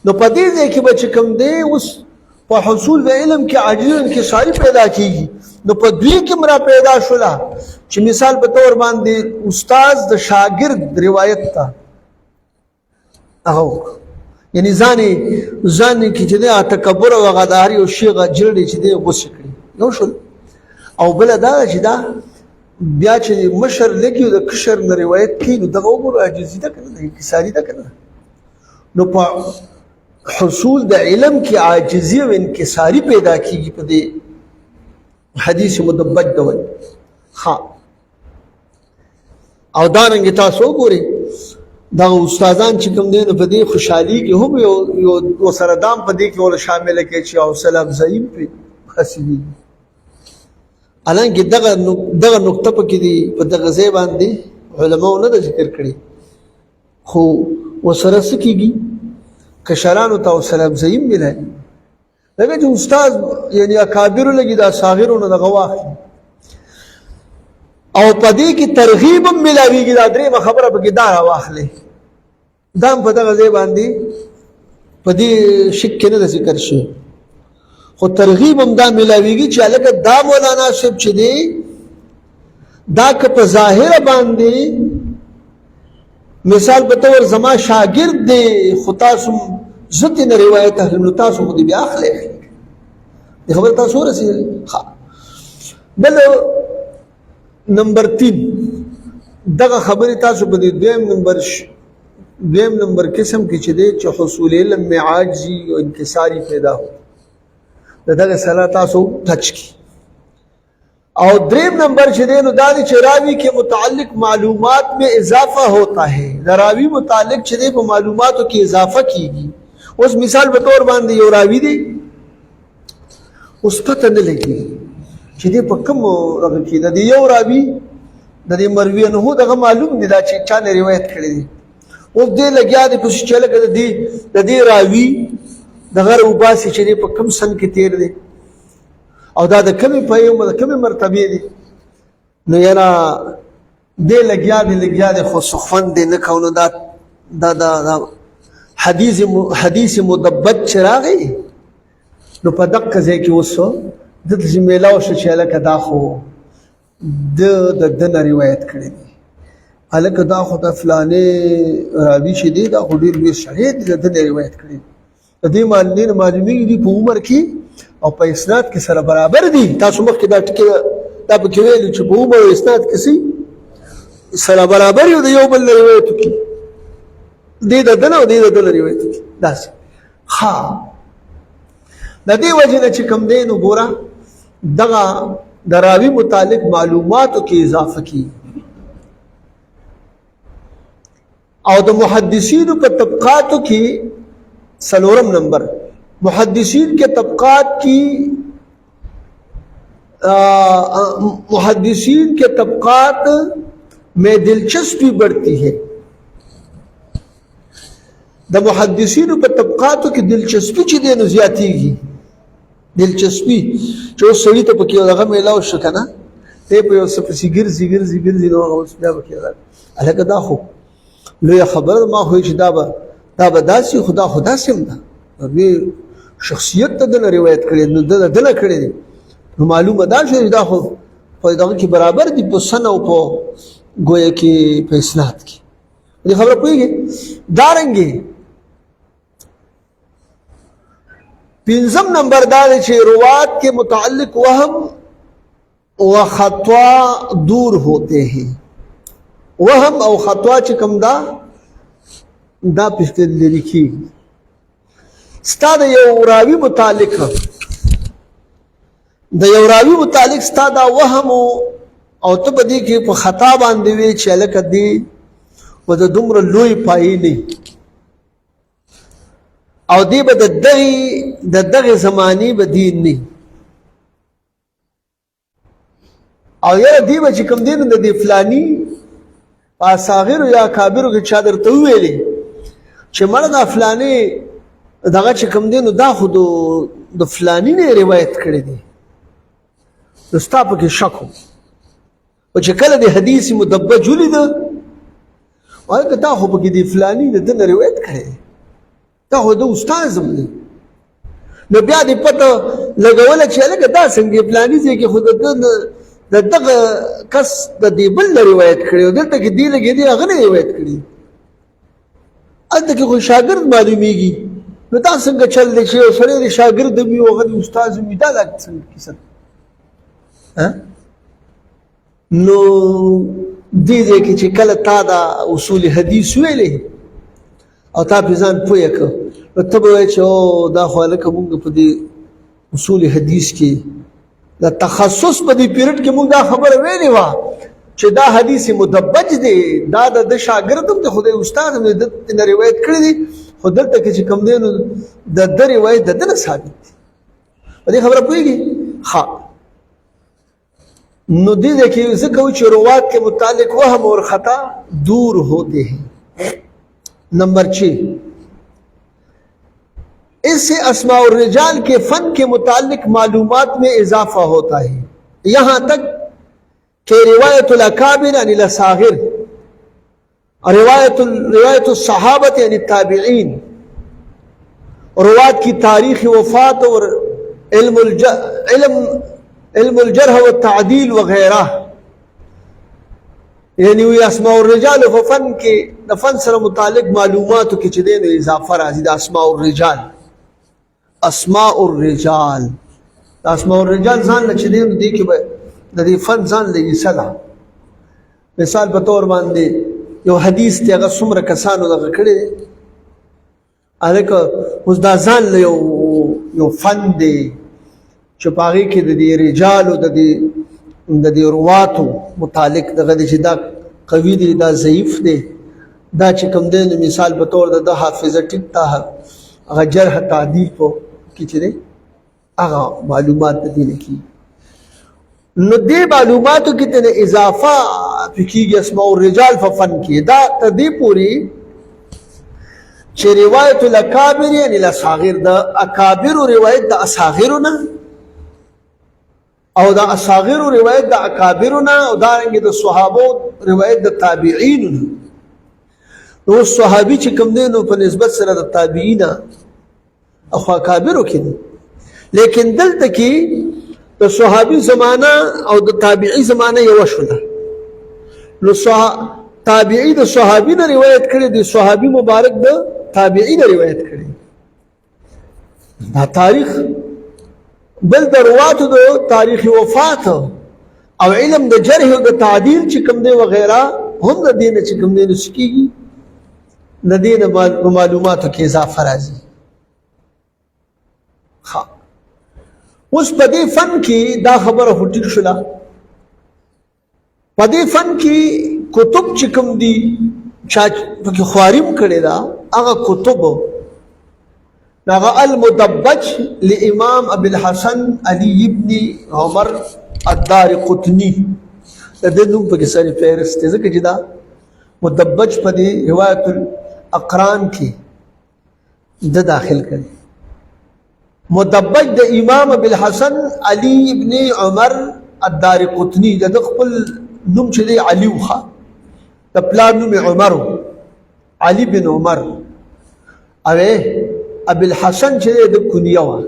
نو په دې ځای کې به چې کوم دی اوس په حصول د علم کې عاجز انکساری پیدا کیږي. نو په دوی کې مرا پیدا شولا چې مثال په تور باندې استاد د شاګرد روایت تا هغه یعنی ځان کې چې د تکبر او غداری او شیغه جړې چې د غوسه کړي نو شول. او بل دا چې دا بیا چې مشر لګي د کشر نه روایت کوي نو دغه وګورو عاجزی ده کنه انکساری ده کنه. نو په حصول د علم کی عاجزی او انکساری پیدا کیږي په دې حدیث مدبج ډول. ها او دارنګ تاسو ګورئ دا استادان چې کوم دین په دې خوشحالي کې هم یو سره دام په دې کې ول شامل کې چې او سلام زیم په حسبي الانګه دغه نقطه په کې دی په دغه ځای باندې علماء نه ذکر کړي خو وسره سکیږي کشرانو ته سلام زیم ملای لکه چې استاد یعنی اکابر لګي دا صاغرونو دغه واخلي او پدې کې ترغیب ملاویږي دا درې خبره به کې دا واخلي دا په دغه ځای باندې پدې شک نه ذکر شي خو ترغیب هم دا ملاویږي چې لکه دا مولانا صاحب چې دی دا که په ظاهر باندې مثال په تور زما شاګرد دی خو تاسو زته نه روایت اهل تاسو خو دې بیا اخلي دې خبر تاسو رسېږي. بل نمبر 3 دغه خبره تاسو په دویم نمبر قسم کې چې دی چې حصول علم میں عاجزی او انکساری پیدا ہو دغه سره تاسو ټچ کی. او دریم نمبر چې دی نو دا دی چې راوی کې متعلق معلومات میں اضافہ ہوتا ہے راوی متعلق چې دی په معلوماتو کې اضافه کیږي. اوس مثال په تور باندې یو راوی دی اوس پته نه لګي چې دی په کوم هغه کې د یو راوی د دې مروی نه هو دغه معلوم دی دا چې چا نه روایت کړی دی اوس دې لګیا دی په چله کې د دې راوی دغه وباسي چې دی په کوم سن کې تیر دی او دا د کمی په یو د کمی مرتبه دی نو یاره دې لګیا دی خو سخوند دې نه کولو دا حدیث مدبج چې راغی نو په دقه ځای کې اوس دلته چې میلاو شو چې هلکه دا خو د ده نه روایت کړی دی هلکه دا خو د فلانې راوي چې دی دا خو ډېر لوی سړی دی د ده نه روایت کړی د دې معلومیږي دي په عمر کې او په اسناد کې سره برابر دي تاسو مخکې دا ټکي دا پکې ویلي چې په عمر او اسناد کې سره برابر یو د یو بل نه روایت وکړي دې د ده نه او دې د ده نه روایت وکړي داسې ښه د دې وجې نه چې کوم دی نو ګوره دغه د راوي متعلق معلوماتو کې اضافه کیږي او د محدثینو په طبقاتو کې سلورم نمبر محدثین کے طبقات کی محدثین کے طبقات میں دلچسپی بڑھتی ہے د محدثینو په طبقاتو کې دلچسپي چې دی نو زیاتېږي دلچسپي چې اوس سړي ته پکې دغه میلاو شو که نه دی په یو څه پسې ګرځي نو هغه اوس بیا پکې هلکه دا خو لویه خبره ما خو چې دا به داسې خو دا خو داسې هم ده دې شخصیت ته دنه روایت کړی نو ده دنه کړی دی نو معلومه دا شوه چې دا خو په دغه کې برابر دي په سن او په ګویا کې په اسناد کې دې خبره پوهېږي دارنګې پنځم نمبر دا دی چې روات کے متعلق وهم و خطا دور ہوتے ہیں وهم او خطا چې کوم دا پښتل لري کېږي ستا د یو راوي متعلق ستا دا وهم او ته په دې کې په خطا باندې وې چې هلکه دې و د دومره لوی پایې نه او دی به د دغه زمانې به دین نه او یاره دی به چې کوم دی نو د دې فلاني په اصاغرو یا کابرو کې چا درته وویلې چې مړه دا فلانې دغه چې کوم دی نو دا خو د فلاني نه روایت کړی دی نو ستا پکې شک و او چې کله د حدیث مدبج ولیده وایي که دا خو پکې د فلاني د ده نه روایت کړی دا خو د استاد هم دی نو بیا دې پته لګوله چې هلکه دا څنګه فلاني ځای کې خو د دغه کس د دې بل نه روایت کړی او دلته کې دې لګېدې هغه نه روایت کړي هلته کې خو شاګرد معلومیږي نو دا څنګه چل دی چې یو سړی د شاګرد وي او هغه د استاد وي دا څنګه کیسه نو دې ځای کې چې کله تا دا اصول حدیث ویلې او تا پې ځان پویه کړ نو ته به وایې چې او دا خو هلکه مونږ په دې اصول حدیث کې د تخصص په دې پیریډ کې مونږ دا خبره ویلې وه چې دا حدیث مدبج دی دا د شاګرد هم دی خو د استاد هم د نه روایت کړی دی خو دلته کې چې کوم دی نو د ده روایت د ده نه ثابت دی په دې خبره پوهېږي ښه نو دې ځای کې ځکه وایي چې روات کے متعلق وهم اور خطا دور ہوتے ہیں نمبر 6 اس سے اسماء الرجال کے فن کے متعلق معلومات میں اضافہ ہوتا ہے یہاں تک کہ روایت الاکابر عن الاصاغر روایت الصحابت عن التابعین روات کی تاریخ وفات اور علم الجرح والتعدیل وغیرہ یعنی وی اسماء الرجال و فن کے فن سره متعلق معلوماتو کې چې دی نو اضافه راځي د اسماء الرجال اسماء الرجال ځان له چې دی نو دی کې به د دې فن ځان له حصه ده مثال په طور باندې یو حدیث دی هغه څومره کسانو دغه کړی دی هلکه اوس دا ځان له یو فن دی چې په هغې کې د دې رجالو د دې رواتو متعلق دغه دی چې دا قوي دی دا ضعیف دی دا چې کوم دی نو مثال په طور د حافظه ټیک ته هغه جرح تعدیل په کې چې دی هغه معلومات د دې نه کېږي نو دې معلوماتو کې ته اضافه کېږي اسماء الرجال په فن کې دا تر دې پورې چې روایت الاکابر یعنې الاصاغر د اکابرو روایت د اصاغرو نه او دا اصاغر روایت د اکابرنا او دارنګه د صحابو روایت د تابعین. نو صحابي چې کوم دی نو په نسبت سره د تابعین او اکابرو کې دي، لیکن دلته کې د صحابي زمانہ او د تابعی زمانہ یو شوله. نو تابعی د صحابي نه روایت کړي دي، صحابي مبارک د تابعی نه روایت کړي. دا تاریخ بل د رواتو د تاریخ وفات او علم د جرح او د تعدیل چې کوم دی وغیرہ هم د دین چې کوم دی نسکیږي د دین معلوماتو کې اضافه راځي. اوس په دې فن کې دا خبره هټیک شوله، په دې فن کې کتب چې کوم دي چا پکې خواریم کړی دا هغه کتب هغه المدبج لامام ابي الحسن علي ابن عمر الدارقطني د دې نوم پکې سره فهرست ځکه چې دا مدبج په دې روایت الاقران کې د داخل کړي. مدبج د امام ابي الحسن علي ابن عمر الدارقطني د خپل نوم چې دی علي وخا د پلار نوم عمر علي بن عمر اوه ابي الحسن چې د کنیه وا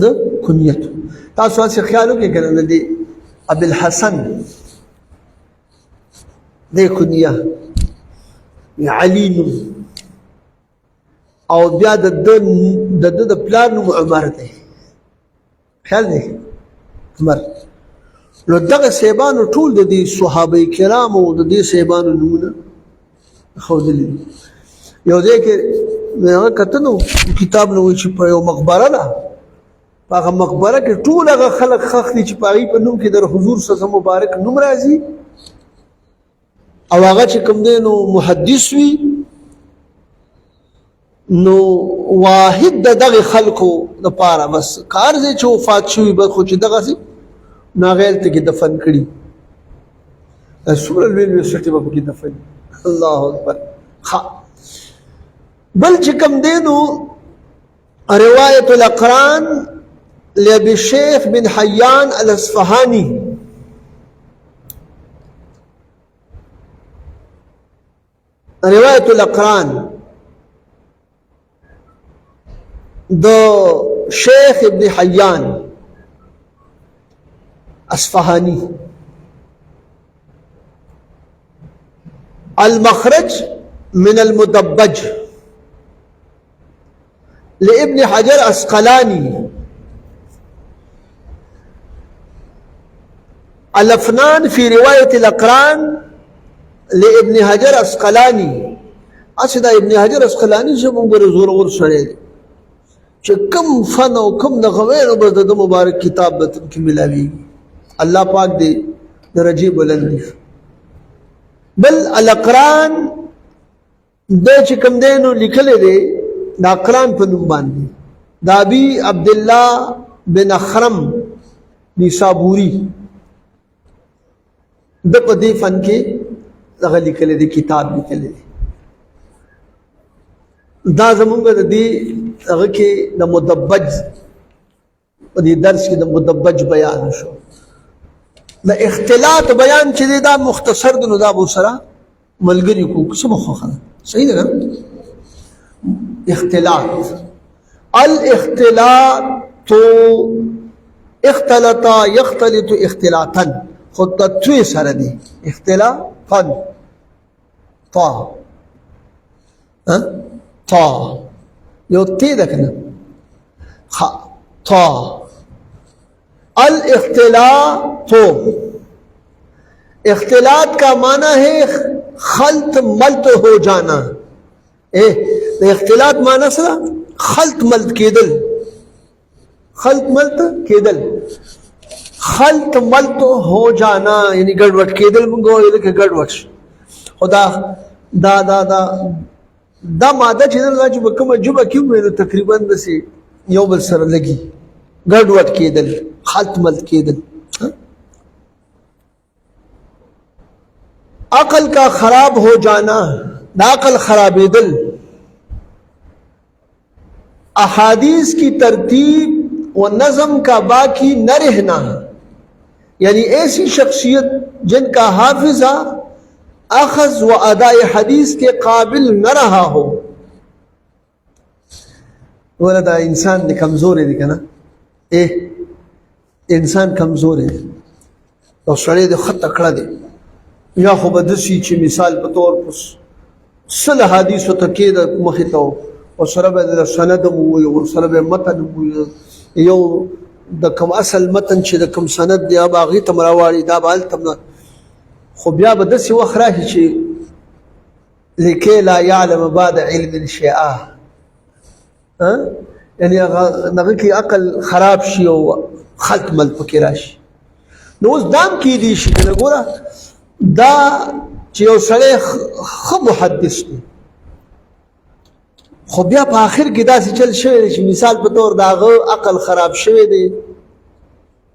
د کنیه تاسو څه خیال وکړئ کنه د ابي الحسن د کنیه علي نوم او بیا د پلار نوم عمر دی، خیال دی عمر. نو دغه صحابانو ټول د دې صحابه کرامو د دې صحابانو نومونه ښودلي. یو ځای کې هغه کته نو کتاب نو چې په یو مقبره ده، په هغه مقبره کې ټول هغه خلک ښخ دي چې په هغې په نوم کې د حضور صلی الله مبارک نوم راځي، او هغه چې کوم دی نو محدث وي نو واحد د دغه خلکو دپاره بس کار دی چې وفات شوي به خو چې دغسې نو هغه هلته کې دفن کړي، څومره لوی یونیورسټي به پکې دفن. الله اکبر. بل چې کوم دی نو روایت الاقران لابي الشيخ بن حيان الاصفهاني، روایت الاقران د شیخ ابن حیان اصفهانی. المخرج من المدبج لابن حجر اسقلاني. الافنان في رواية الاقران لابن حجر اسقلاني. اصل ابن حجر اسقلاني چې موږ زور سره چې کم فن او کم نغویر بس د مبارک کتاب به تم کې ملاوي. الله پاک دې درجه بلند کړي. بل الاقران د چې کوم دی نو لیکل دی د اقران په نوم باندې د ابي عبد الله بن اخرم نیسابوري د په دې فن کې هغه لیکل دی، کتاب لیکل دی. دا زمونږ د دې هغه کې د مدبج په دې درس کې د مدبج بیان شو. د اختلاط بیان چې دا مختصر د نو دا بو سره ملګری کو څه مخه صحیح ده. اختلاط الاختلاط اختلط يختلط اختلاطا خود تطوی سره دی اختلاطا طا طا یو تی ده کنه طا. الاختلاط اختلاط کا معنی ہے خلط ملت ہو جانا. اختلاط معنی سره خلط ملت کېدل، خلط ملت کېدل، خلط ملت ہو جانا یعنی ګډوډ کېدل. موږ وایو لکه ګډوډ خدا دا دا دا دا ماده چې دا چې کومه جبه کې ویلو تقریبا دسي یو بل سره لګي، ګډوډ کېدل، خلط ملت کېدل. عقل کا خراب ہو جانا، دا عقل خرابیدل. احادیث کی ترتیب و نظم کا باقی نہ رہنا، یعنی ایسی شخصیت جن کا حافظہ اخذ و ادائے حدیث کے قابل نہ رہا ہو. ولدا انسان دی کمزور دی کنه، انسان کمزور دی او سړی د خط کړه دی، یا خو به داسې چې مثال په طور په سل حدیثو ته کېده مخې ته او سره به د سند هم ووایي، ورسره به متن هم ووایي، یو د کوم اصل متن چې د کوم سند دی هغه هغې ته م راواړي، دا به هلته م، خو بیا به داسې وخت راشي چې لکې لا یعلم بعد علم شیئا، یعنی هغه کې عقل خراب شي او خلط مل پکې راشي. نو اوس دام کېدی شي که نه ګوره دا چې یو سړی ښه محدث دی خو بیا په آخر کې داسې چل شوی دی چې مثال په طور د هغه عقل خراب شوی دی،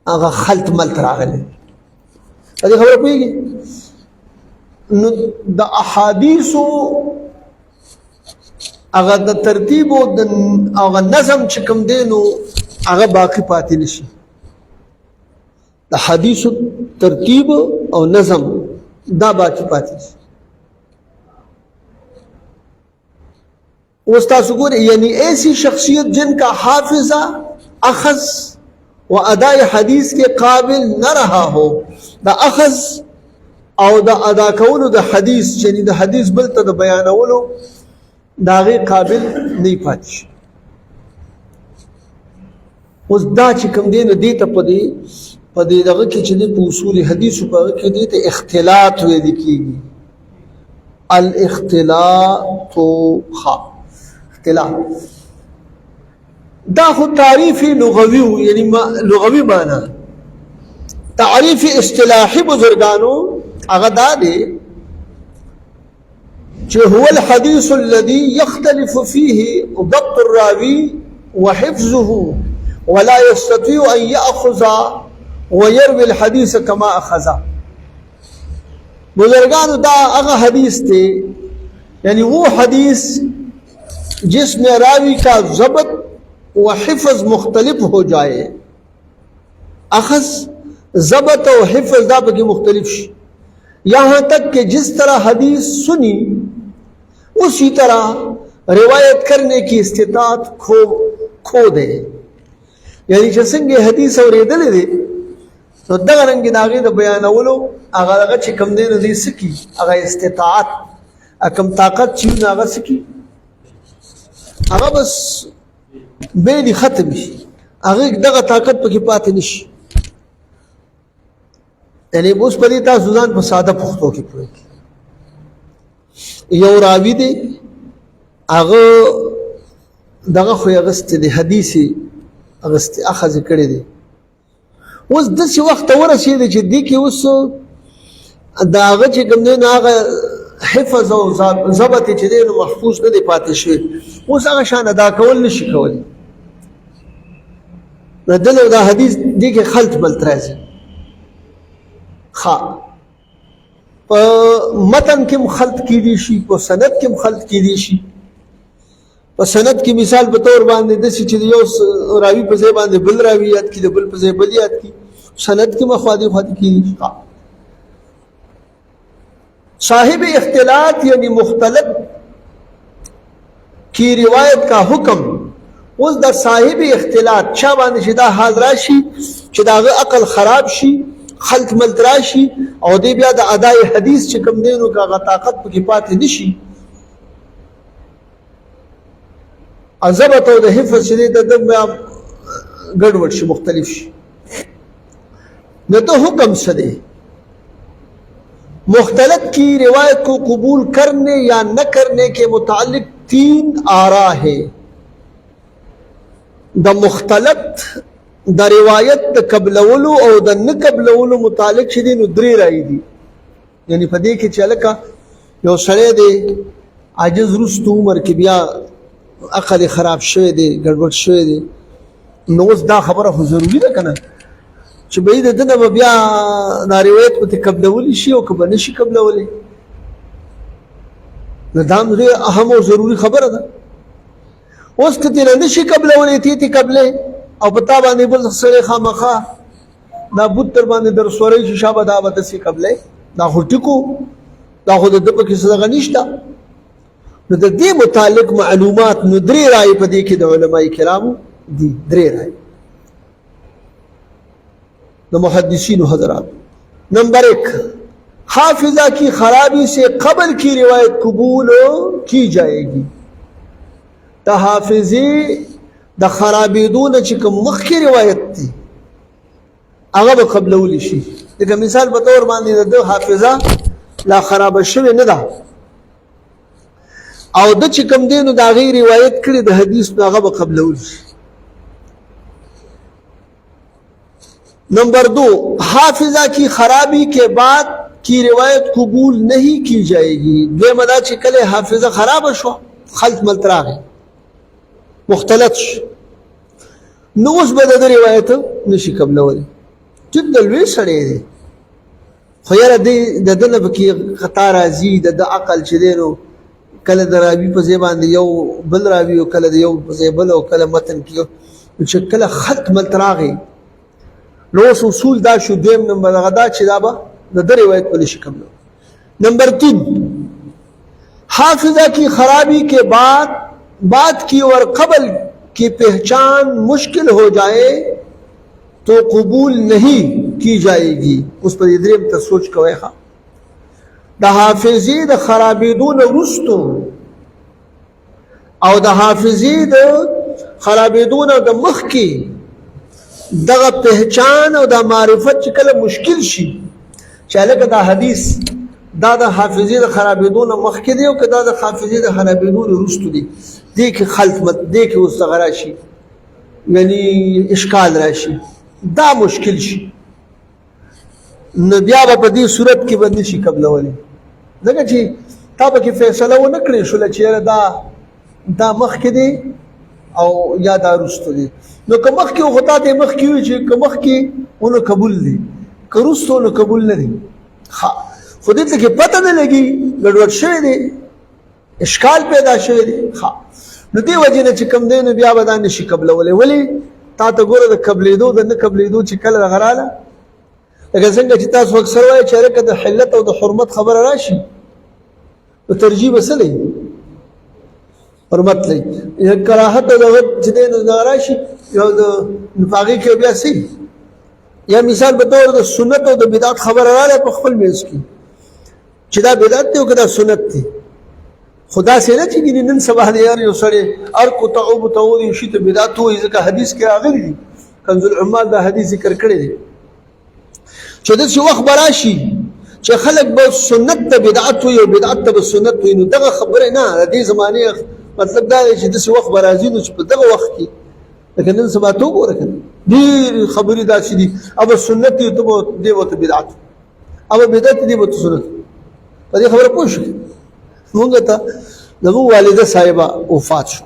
هغه خلط ملت راغلی. په دې خبره پوهېږي؟ نو د احادیثو هغه د ترتیب او د هغه نظم چې کوم دی نو هغه باقي پاتې نشي. د حدیثو ترتیب او نظم دا باقي پاتې نشي. اوس تاسو ګورئ، یعنی ایسی شخصیت جن کا حافظہ اخذ و ادائے حدیث کے قابل نہ رہا ہو، دا اخذ او دا ادا کولو د حدیث یعنی د حدیث بل ته د بیانولو د هغې قابل نه پاتې شي. اوس دا چې کوم دی نو دې ته په دې دغه کې چې دی په اصول حدیثو په هغه کې دې ته اختلاط ویل کېږي. الاختلاط اختلاط دا خو تعریف لغوي و، یعنی لغوي معنی. تعریف اصطلاحي بزرگانو هغه دا دی چې هو الحديث الذي يختلف فيه ضبط الراوي وحفظه ولا يستطيع أن يأخذ ويروي الحديث كما أخذ. بزرگانو دا هغه حدیث تے یعنی وہ حدیث جس میں راوی کا ضبط و حفظ مختلف ہو جائے. اخذ ضبط و حفظ دا پکی مختلف شي، یہاں تک کہ جس طرح حدیث سنی اسی طرح روایت کرنے کی استطاعت کھو دے. یعنی چې څنګه حدیث اورېدلې دی نو دغه رنګې د هغې د بیانولو هغه چې کوم دی نو دی څه کي، هغه استطاعت کوم طاقت چې نو هغه څه کي، هغه بس بیلې ختم شي، هغې دغه طاقت پکې پاتې نه شي. یعنی اوس په دې تاسو ځان په ساده پښتو کې پوه کړئ. یو راوي دی هغه دغه خو یې اخیستی دی، حدیث یې اخیستی اخذ یې کړی دی. اوس داسې وخت ته ورسېدی چې دې کې اوس د هغه چې کوم دی نو هغه حفظ او ضبط چې دی نو محفوظ نه دی پاتې شوی، اوس هغه شان ادا کول نه شي کولی. نو دلته دا حدیث دې کې خلط ملت راځي. په متن کې مخلط کېدی شي، په سند کې مخلط کېدی شي. په سند کې مثال په طور باندې داسې چې یو راوي په ځای باندې بل راوي یاد کړي، د بل په ځای بل یاد کړي، سند کې مخوادي کېدی شي. صاحب اختلاط یعنی مختلط کی روایت کا حکم. اوس د صاحب اختلاط چا باندې چې دا حال راشي چې د هغه عقل خراب شي، خلط ملت راشي او دی بیا د ادای حدیث چې کوم دی نو هغه طاقت پکې پاتې نه شي، ضبط او د حفظ چې دی د ګډوډ شي، مختلف شي. نو تو حکم څه دی؟ مختلط کی روایت کو قبول کرنے یا نہ کرنے کے متعلق 3 آرا ہے. دا مختلط دا روایت دا قبلولو او دا نه قبلولو متعلق چې دی نو 3 رائے دي. یعنی په دې کې چې لکه یو سړی دی عاجز رست عمر کې بیا عقل خراب شوی دی، ګډوډ شوی دی، نو اوس دا خبره خو ضروري ده که نه چې به یې د ده نه به بیا دا روایت به قبلولی شي او که به نه شي قبلولی. نو دا هم ډېره اهم او ضروري خبره ده. اوس که ترې نه شي قبلولی ته یې قبلې او پتا باندې بل سره خامخا دا بوت تر باندې در سورې چې شابه دا به سي قبله دا هټکو دا خو د پکې څه غنښت نو د دې متعلق معلومات نو درې رائے په دې کې د علماء کرامو دي درې رائے د محدثین حضرات نمبر 1 حافظہ کی خرابی سے قبل کی روایت قبول کی جائے گی د حافظی د خرابیدون چې کوم مخکې روایت دي هغه به قبلول شي لکه مثال په تور باندې د حافظه لا خراب شوی نه ده او د چې کوم دینو دا غي روایت کړي د حدیث هغه به قبلول شي نمبر 2 حافظہ کی خرابی کے بعد کی روایت قبول نہیں کی جائے گی دوی مدا چې کله حافظه خراب شو خلط ملتراغه مختلط نو اوس به د روایت نشي قبلول چې د لوی سړی دی خو یاره د دنه پکې خطا راځي د عقل چې دی نو کله د راوي په ځای باندې یو بل راوي او کله د یو په ځای بل او کله متن کې چې کله خط ملتراغه نو اصول دا شو دویم نمبر غدا چې دا به د روایت په نشي قبلول نمبر 3 حافظہ کی خرابی کے بعد کی اور قبل کی پہچان مشکل ہو جائے تو قبول نہیں کی جائے گی اس پر دریم ته سوچ کوي ښا د حافظی د خرابیدون رستو او د حافظی د خرابیدون د مخ کې دغه پہچان او د معرفت چې کله مشکل شي چې لکه دا حدیث دا د حافظی د خرابیدون مخ کې دی او کدا د حافظی د خرابیدون رستو دی دې کې خلط مت دې کې واستغرا شي یعنی اشکال راشي دا مشکل شي نو بیا په دې صورت کې باندې شي قبلولې ځکه چې تا به کې فیصله ونه کړې شو چې دا مخ کې دی او یا دا رستو دی نو که مخ کې غوتا ته مخ کې وي چې که مخ کې ونه قبول دی که رستو ونه قبول نه دی خو دې ته کې پته نه لګي ګډوډ شوی دی اشکال پیدا شوی دی نو دې وجه نه چې کم دی نو بیا به دا نشي قبلولی ولې تا ته ګوره د قبلېدو د نه قبلېدو چې کله راغراله لکه څنګه چې تاسو اکثر وایي چې هلکه د حلت او د حرمت خبره راشي نو ترجیح به څه لري حرمت لري کراهت او دغه چې دی نو دغه راشي یو د هغې کې بیا څه یا مثال په طور د سنت او د بدعت خبره راغله په خپل منځ کې چې دا بدعت دی او که دا سنت دی خدا سے نه چې نن سبا دی یو سړی ار کو تعوب تعود شي ته بدعت وایي ځکه حدیث کې راغلی دی کنز العمال دا حدیث ذکر کړی دی چې د څه وخت براشي چې خلک به سنت ته بدعت وي او بدعت ته سنت وي نو دغه خبره نه د دې زمانه مطلب دا دی چې د څه وخت برازي نو په دغه وخت کې لکه نن سبا ته وګوره کنه ډېر خبرې دا شي دي او سنت ته دی وته بدعت او بدعت دی وته سنت په دې خبره پوه شئ مونږ ته زموږ والده صاحبه وفات شو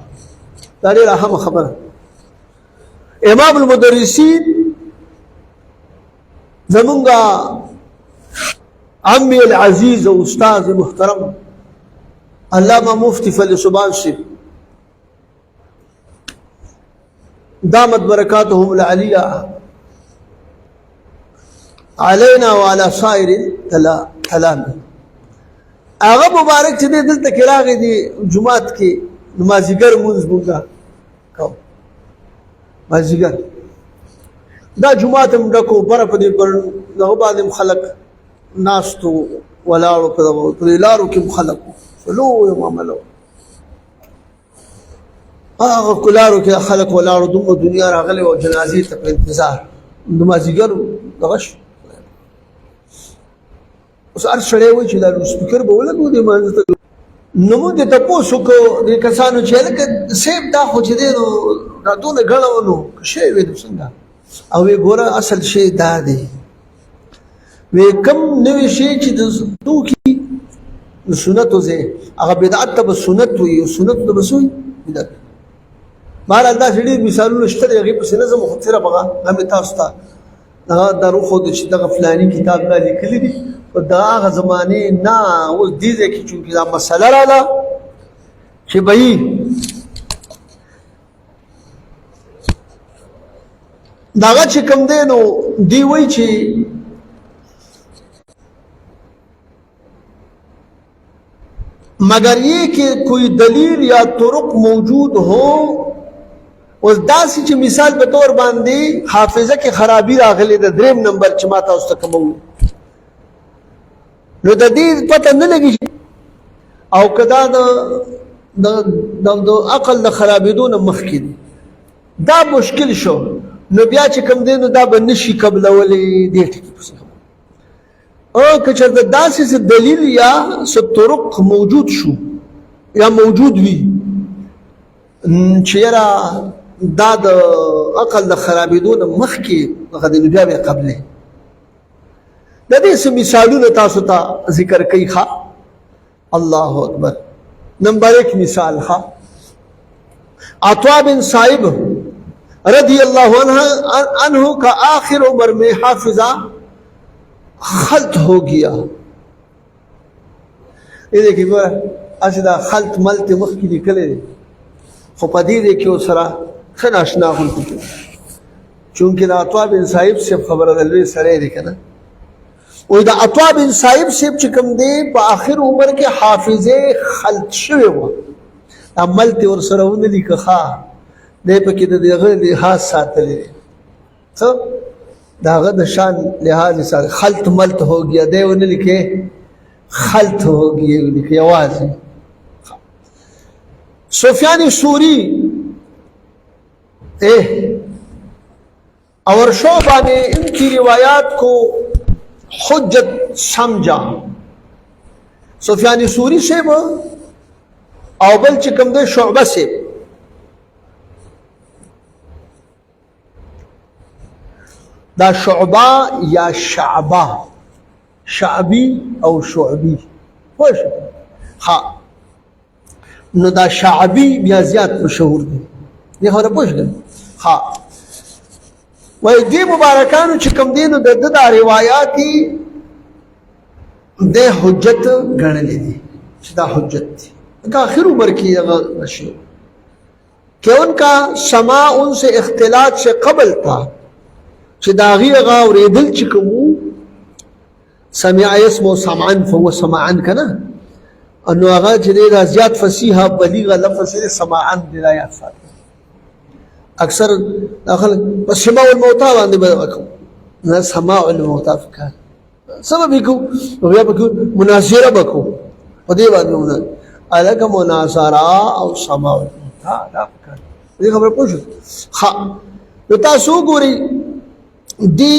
دا ډېره اهمه خبره امام المدرسین زمونږ عمي العزیز او استاد محترم علامه مفتی فضل سبحان صاحب دامت برکاتهم العلیہ علینا وعلى سائر التلاميذ هغه مبارک چې دلته کې راغی دی جمعات کې مازیګر مونځ مونږه کوو مازیګر دا جمعات هم ډکو بره په دې پر دغه باندې خلک ناستو ولاړو په لارو کې خلک لوی معاملو هغه کلارو کې خلک ولاړو دومره دنیا راغلی او جنازې ته په انتظار د مازیګر دغه شو اوس هر سړی وایي چې دا سپیکر به ولګو دې مانځه ته نو موږ د تپوس وکړو دې کسانو چې هلکه صیب دا خو چې دی نو دا دونه ګڼه نو شی وي نو څنګه او وی ګوره اصل شی دا دی وی کم نوی شی چې د توکي د سنتو ځای هغه بدعت ته به سنت وي او سنت ته به څه وي بدعت بهرحال داسې ډېر مثالونه شته دی هغې پسې نه ځم خو صرف هغه مې تاسو ته هغه دا وښودو چې دغه فلاني کتاب دا لیکلي دي په د هغه زمانې نه اوس دې ځای کې چونکې دا مسله راغله چې بهي داغه چې کوم دی نو دی وایي چې मगर ये कि कोई दलील या तुरुक मौजूद हो उस दासी ची मिसाल पे तौर बांधी हाफिजा की खराबी रागली द ड्रीम नंबर चमाता उस तक मऊ नो द दी पता न लगी او कदा د عقل د خرابېدو نه مخکې دا مشکل شو نو بیا چې کوم دی نو دا به نشي قبلولی دې ټکي پسې او که چېرته داسې څه دلیل یا څه طرق موجود شو یا موجود وي چې یاره دا د عقل د خرابېدو نه مخکې هغه دی نو بیا به یې قبلې د دې څه مثالونه تاسو ته ذکر کوي ښه الله اکبر نمبر 1 مثال ها عطا بن صائب رضی اللہ عنہ کا آخر عمر میں حافظہ خلط ہو گیا یہ دیکھیں گورا ایسے دا خلط ملت مخی لکلے خو پدی دیکھیں سرا خن اشنا خلطو چونکہ دا عطا بن صائب سے خبر دلوی سرے دیکھنا وی دا عطا بن صائب سیب چکم دے پا آخر عمر کے حافظے خلط شوے ہوا عملتی ورسرون لیکا خواہ دے پا کی دا دیغر لحاظ ساتلے تو دا غد شان لحاظ ساتلے خلط ملت ہو گیا دے انہیں لکھے خلط ہو گیا لکھے آوازی سفیان سوری اور شعبہ نے ان کی روایات کو حجت سمجھا سفیان سوری سے وہ اوبل چکم دے شعبہ سے دا شعبہ یا شعبہ شعبی او شعبی خوش ہاں نو دا شعبی بیا زیاد مشہور دے یہ خبر پوچھ گئے ہاں وی دی مبارکانو چکم دینو دا روایاتی دے حجت گھنے دی دا حجت تھی ان کا آخر عمر کی نشیو کہ ان کا سماع ان سے اختلاط سے قبل تھا چھ داغی اغا اور ایدل چکمو سمع اسمو سمعن فهو سمعن کنا انو اغا چھ دا زیاد فسیحہ بلیغہ لفظ سے سمعن دلائیات فاتح اکثر داخل بس سماع الموتا باندې بدو نه سماع الموتا فکر سبب کو بیا بکو مناظره بکو په دې باندې الګ مناظره او سماع الموتا دا فکر دې خبره پوښ ها نو تاسو ګوري دی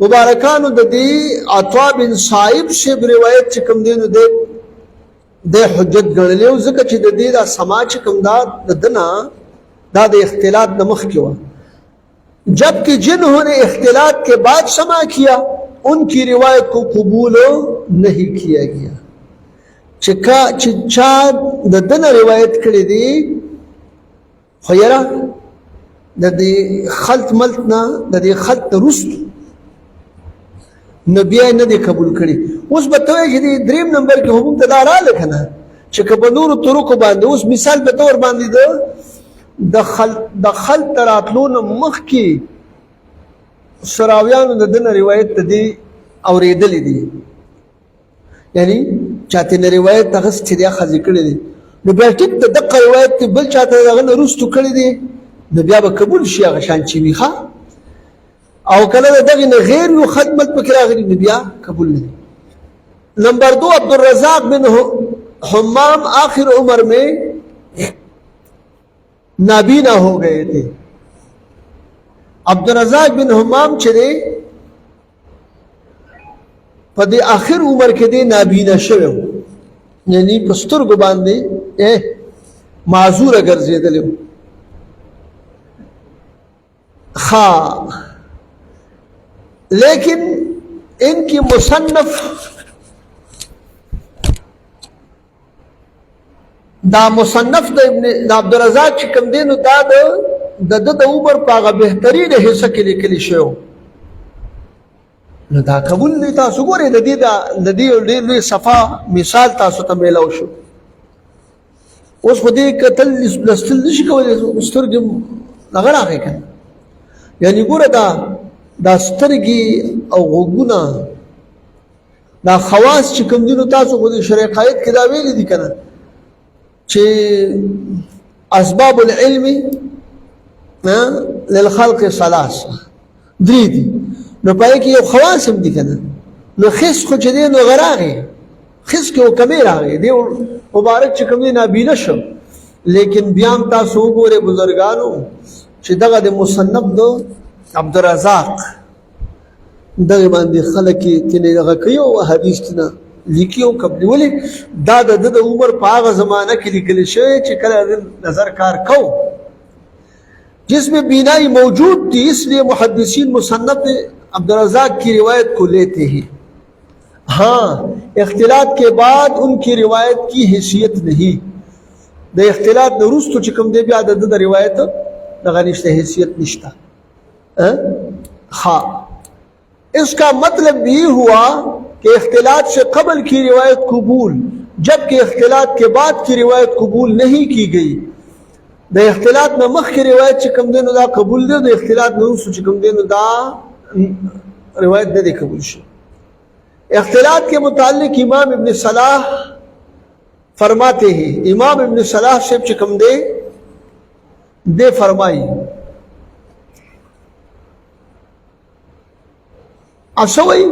مبارکانو د دې عطا بن صائب سے روایت کوم دینو د حجت ګڼلې او ځکه چې د دې دا سماع کوم دا دنا داد اختلاط نمخ کیوں جبکہ جنہوں نے اختلاط کے بعد سماع کیا ان کی روایت کو قبول نہیں کیا گیا چچا ددن روایت کری دی خیرہ ددی خلط ملتنا ددی خلط رست نبیہ ندی قبول کری اس بتوئے جدی دریم نمبر کی حکم تدارا لکھنا چکہ بنور طرق باندے اس مثال بطور باندی دو دخل تراتلون مخ کی سراویانو ددن روایت دی اوریدلی دی یعنی چاہتے نے روایت تغست دی اخذ کردی نو بیا ٹک دقا روایت تی بل چاہتے دغن رستو کردی نو بیا با قبول شیع غشان چیوی خوا او کلا دغن غیر یو خدمت بکرا غری نو بیا قبول ندی نمبر 2 عبدالرزاق بن حمام آخر عمر میں نابینا ہو گئے تھے عبدالرزاق بن حمام چرے پدے آخر عمر کے دے نابینا شوے ہو یعنی پستر کو باندے معذور اگر زیدلے ہو خواہ لیکن ان کی مصنف دا مصنف دا ابن عبدالرزاق چکم دینو دا دا عمر پاگا بہترین حصہ کے لئے کلی شو دا قبول نہیں تاسو گو رہے دا دی لئے صفا مثال تاسو تا میلاو شو اس خودی قتل لستل نشی کولی استرگم لگر آگے کن یعنی ګوره دا سترګې او غوږونه دا خواص چې کوم دي نو تاسو خو د شرع قاید کې دا ویلي دي که نه چې اسباب العلم للخلق ثلاثه درې دي نو په کې یو خواص هم دي که نه نو خس خو چې دی نو غراغې خس کې و کمې راغې دی مبارک چې کوم دی نابیده شو لیکن بیا هم تاسو وګورئ بزرګانو چې دغه د مصنف د عبدالرزاق دغه باندې خلک یې ترې دغه کوي او حدیث ترنه لیکي او قبلي ولې دا د ده د عمر په هغه زمانه کې لیکل شوی چې کله نظر کار کو جس میں بینائی موجود تھی اس لیے محدثین مصنف عبدالرزاق کی روایت کو لیتے ہیں ہاں اختلاط کے بعد ان کی روایت کی حیثیت نہیں د اختلاط نه وروسته چې کوم دی بیا د روایت دغه نشته حیثیت نشته ہاں اس کا مطلب یہ ہوا کہ اختلاط سے قبل کی روایت قبول جبکہ اختلاط کے بعد کی روایت قبول نہیں کی گئی د اختلاط نه مخکې روایت چې کوم دی نو دا قبول دی د اختلاط نه وروسته چې کوم دی نو دا روایت نه دی قبول شي اختلاط کے متعلق امام ابن صلاح فرماتے ہیں امام ابن صلاح سے چکم دے فرمائی اسوئی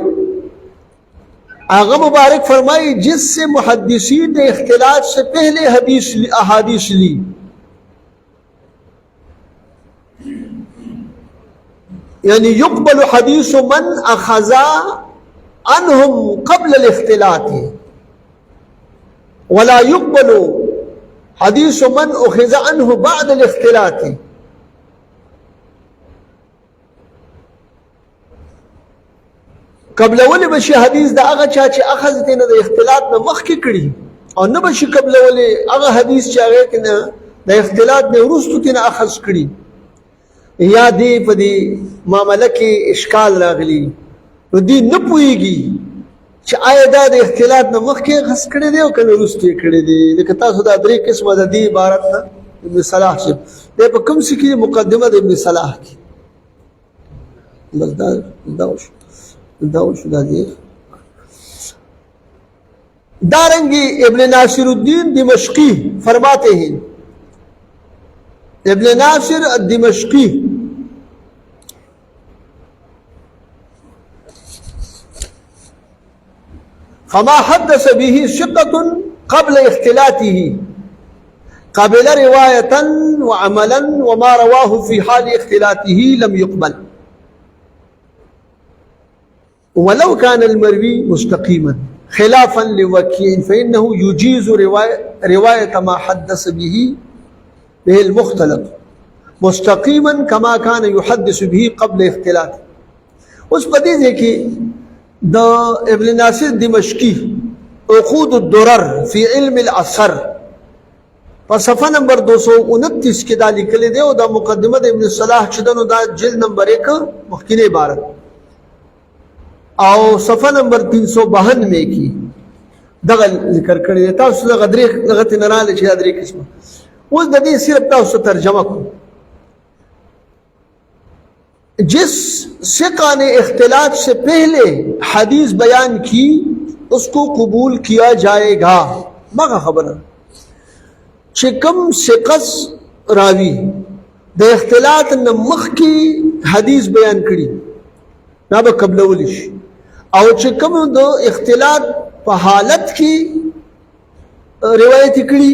آغا مبارک فرمائی جس سے محدثین نے اختلاط سے پہلے احادیث لی یعنی یقبل حدیث من اخذا عنهم قبل الاختلاط ولا يقبل حديث من أخذ عنه بعد الاختلاط قبل ولی بشي حدیث دا هغه چا چې اخذ دینه د اختلاط نه مخکې کړي او نه بشي قبل ولی هغه حدیث چې هغه کنه د اختلاط نه وروسته دینه اخذ کړي یا دی په دې معاملې کې اشکال راغلی نو دی نه پوهیږي چې آیا دا د اختلاط نه مخکې اخذ کړی دی او که نه وروسته یې کړی دی لکه تاسو دا درې قسمه د دې عبارت نه ابن صلاح صاحب دی په کوم څه کې مقدمه د ابن صلاح کې بس دا وشو دا دی دارنگی ابن ناصر الدین دمشقی فرماتے ہیں ابن ناصر الدمشقی فما حدث به ثقة قبل اختلاطه قبل رواية وعملا وما رواه في حال اختلاطه لم يقبل ولو كان المروي مستقيما خلافا لوكيع فإنه يجيز رواية ما حدث به المختلط مستقيما كما كان يحدث به قبل اختلاطه اس قدیز ہے کہ دا ابن ناصر دمشقی عقود الدرر فی علم الاثر پر صفحہ نمبر 229 کے دا لکھلے دے او دا مقدمہ دا ابن صلاح چدن دا جلد نمبر 1 مخکینه عبارت او صفحہ نمبر 392 کی دغه ذکر کړی دی تاسو دغه درې نراله چې درې قسمه اوس د دې صرف تاسو ترجمه کو جس ثقہ نے اختلاط سے پہلے حدیث بیان کی اس کو قبول کیا جائے گا مغا خبر چې کوم ثقه راوی د اختلاط نه مخکې حدیث بیان کړي دا به قبلول شي او چې کوم د اختلاط په حالت کې روایت کړي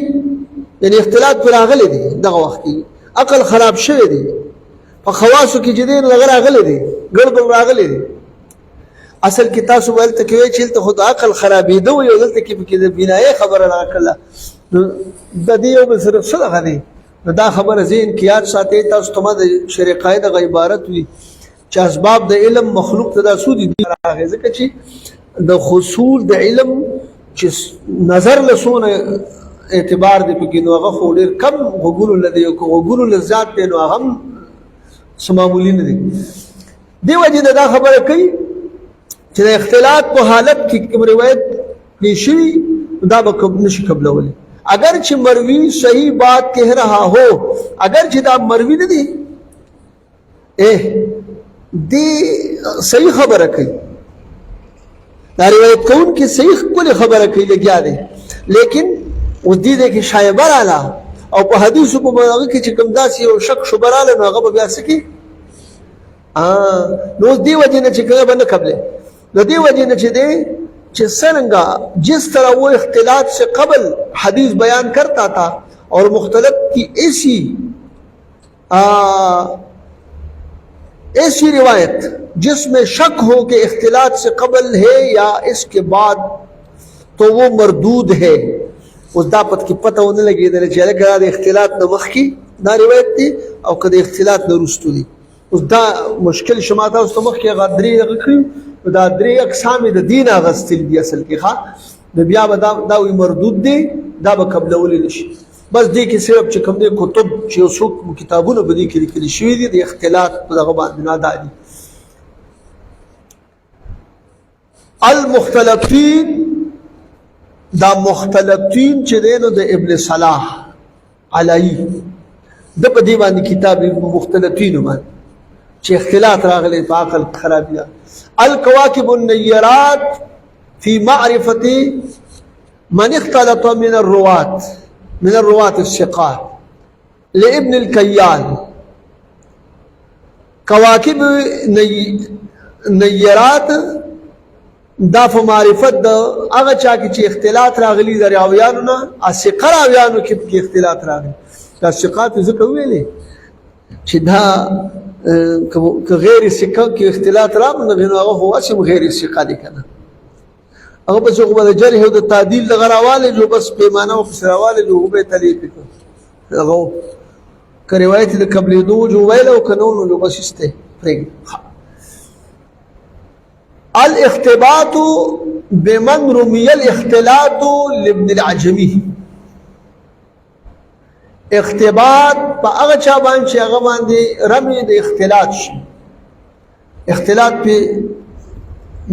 یعنی اختلاط پر راغلی دی دغه وخت کې عقل خراب شوی دی په خواصو کې جدين راغلی دی ګړبړ راغلی دی اصل کې تاسو ولته کوي چې ته خود عقل خرابېده او یو دلته کې د بنایي خبره راکړه د دې یو صرف څه غني دا خبره زین کې یاد ساتي تاسو ته د شرع قاعده غ عبارت وي چې اسباب د علم مخلوق ته د سودی راغی ځکه چې د حصول د علم چې نظر لسونه اعتبار دی په کې نو هغه خو ډېر کم وګورو لدی او وګورو لذات دی نو هغه سمامولی نه دی دی وجه دا خبره کوي چې د اختلاط په حالت کې کوم روایت نشي دا به کوم نشي قبلول اگر چې مروی صحیح بات کہہ رہا ہو اگر چې دا مروی نه دی دی صحیح خبره کوي دا روایت کون کې صحیح کولی خبره کوي لګیا دی لیکن اوس دې دی کې شایبه راله او په حدیثو په هغه کې چې کوم داسې یو شک شبه راله نو هغه به بیا څه کوي نو اوس دې وجې نه چې کومه به نه قبلې نو دې وجې نه چې دی کہ سرنگا جس طرح وہ اختلاط سے قبل حدیث بیان کرتا تھا اور مختلف کی ایسی روایت جس میں شک ہو کہ اختلاط سے قبل ہے یا اس کے بعد تو وہ مردود ہے اس داپت کی پتہ ہونے لگی چلے گا اختلاط نہ مخ کی نہ روایت تھی اور کدی اختلاط نہ رستو دی اس دا مشکل شما تھا اس مخ کی غادری رکھی دا درې اقسام د دین اغستل دي اصل کې ښه د بیا به دا وي مردود دي دا به قبلولی نشي بس دې کې صرف چې کوم دي کتب چې یو څوک کتابونه به دي کې لیکلي شوي دي د اختلاط په دغه باندې نه دا دي المختلفین دا مختلفین چې دی نو د ابن صلاح علی د په دې باندې کتاب مختلفین باندې چې اختلاط راغلی په عقل خرابي ده الكواكب النيرات في معرفة من اختلط من الرواة الثقات لابن الكيال كواكب نيرات دا په معرفت د هغه چا کې چې اختلاط راغلي د راویانو نه الثقه راویانو کې اختلاط راغلي دا ثقات ذکر ویلې چې دا که غیر ثقه کې اختلاط راغلی نو هغه خو اسم غیر ثقه دی کنه هغه بس هغه د جرح او د تعدیل د غراواله جو بس پیمانه او سراواله جو به تلیف کو هغه که روایت د قبل دو جو ویل او قانون جو بس استه فرق الاختباط بمن رمي الاختلاط لابن العجمي اختباط په هغه چا باندې چې هغه باندې رمي د اختلاط شي اختلاط په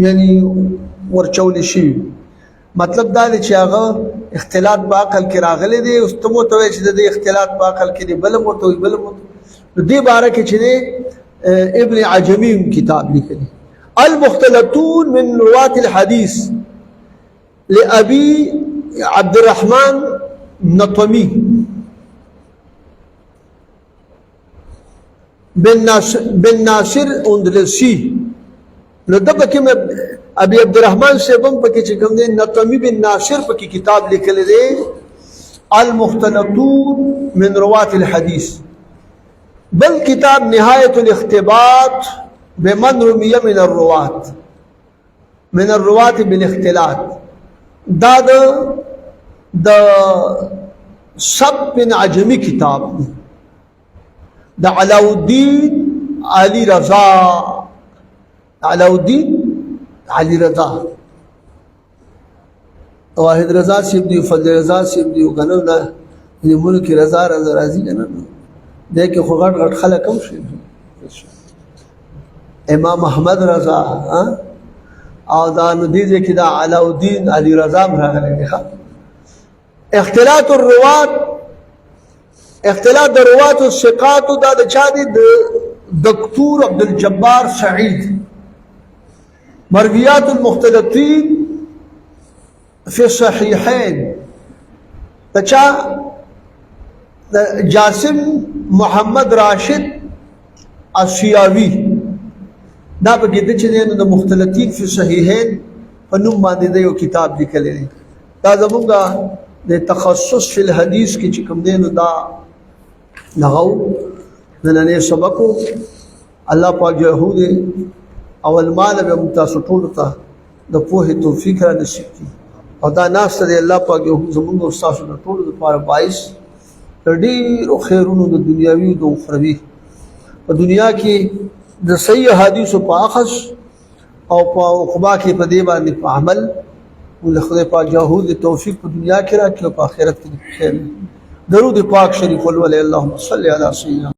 یعنی ورچول شي مطلب دا دی چې هغه اختلاط په عقل کې راغلی دی اوس ته مو ته وایي چې د اختلاط په عقل کې دی بل مو ته بل مو دې باره کې چې دی ابن عجمی کتاب لیکلی المختلطون من رواة الحديث لأبي عبد الرحمن نطمي بن ناصر اندلسی نو دغه کې ابي عبد الرحمن سیبم پکې چې کوم دی نطمی بن ناصر پکې کتاب لیکل دی المختلطون من رواة الحديث بل کتاب نهایت الاختباط بمن رمي من الرواة بالاختلاط دا د سب بن عجمی کتاب دی دا علاؤالدین علی رضا علاؤالدین علی رضا واحد رضا سیب دی فضل رضا سیب دی کنه نه ملک رضا رضا راضی کنه دې کې خو غټ خلک هم شي امام احمد رضا او دا ندیزه کې دا علاؤالدین علی رضا راغلی دی اختلاط الروات اختلاط الروات الثقات دا د چا دی دکتور عبدالجبار سعید مرویات المختلطین فی الصحیحین دا چا جاسم محمد راشد السیاوی دا په کې د چې د مختلطین فی صحیحین په نوم باندې د یو کتاب لیکلی دی دا زمونږ د تخصص فی الحدیث کې چې کوم دی نو دا نغو نننې سبقو الله پاک جهود او المال به متاسو ټول ته د پوهې توفیق را نصیب کړي او دا ناس ته الله پاک زمونږ او تاسو د ټول لپاره باعث ډېرو خیرونو د دنیاوي او د اخروي په دنیا کې د صحیح حدیث په اخذ او په خبا کې په دې باندې په عمل ول خدای پاک جهود توفیق په دنیا کې راکړي او په آخرت کې خیر درود پاک شریف ولله اللهم صل علی سیدنا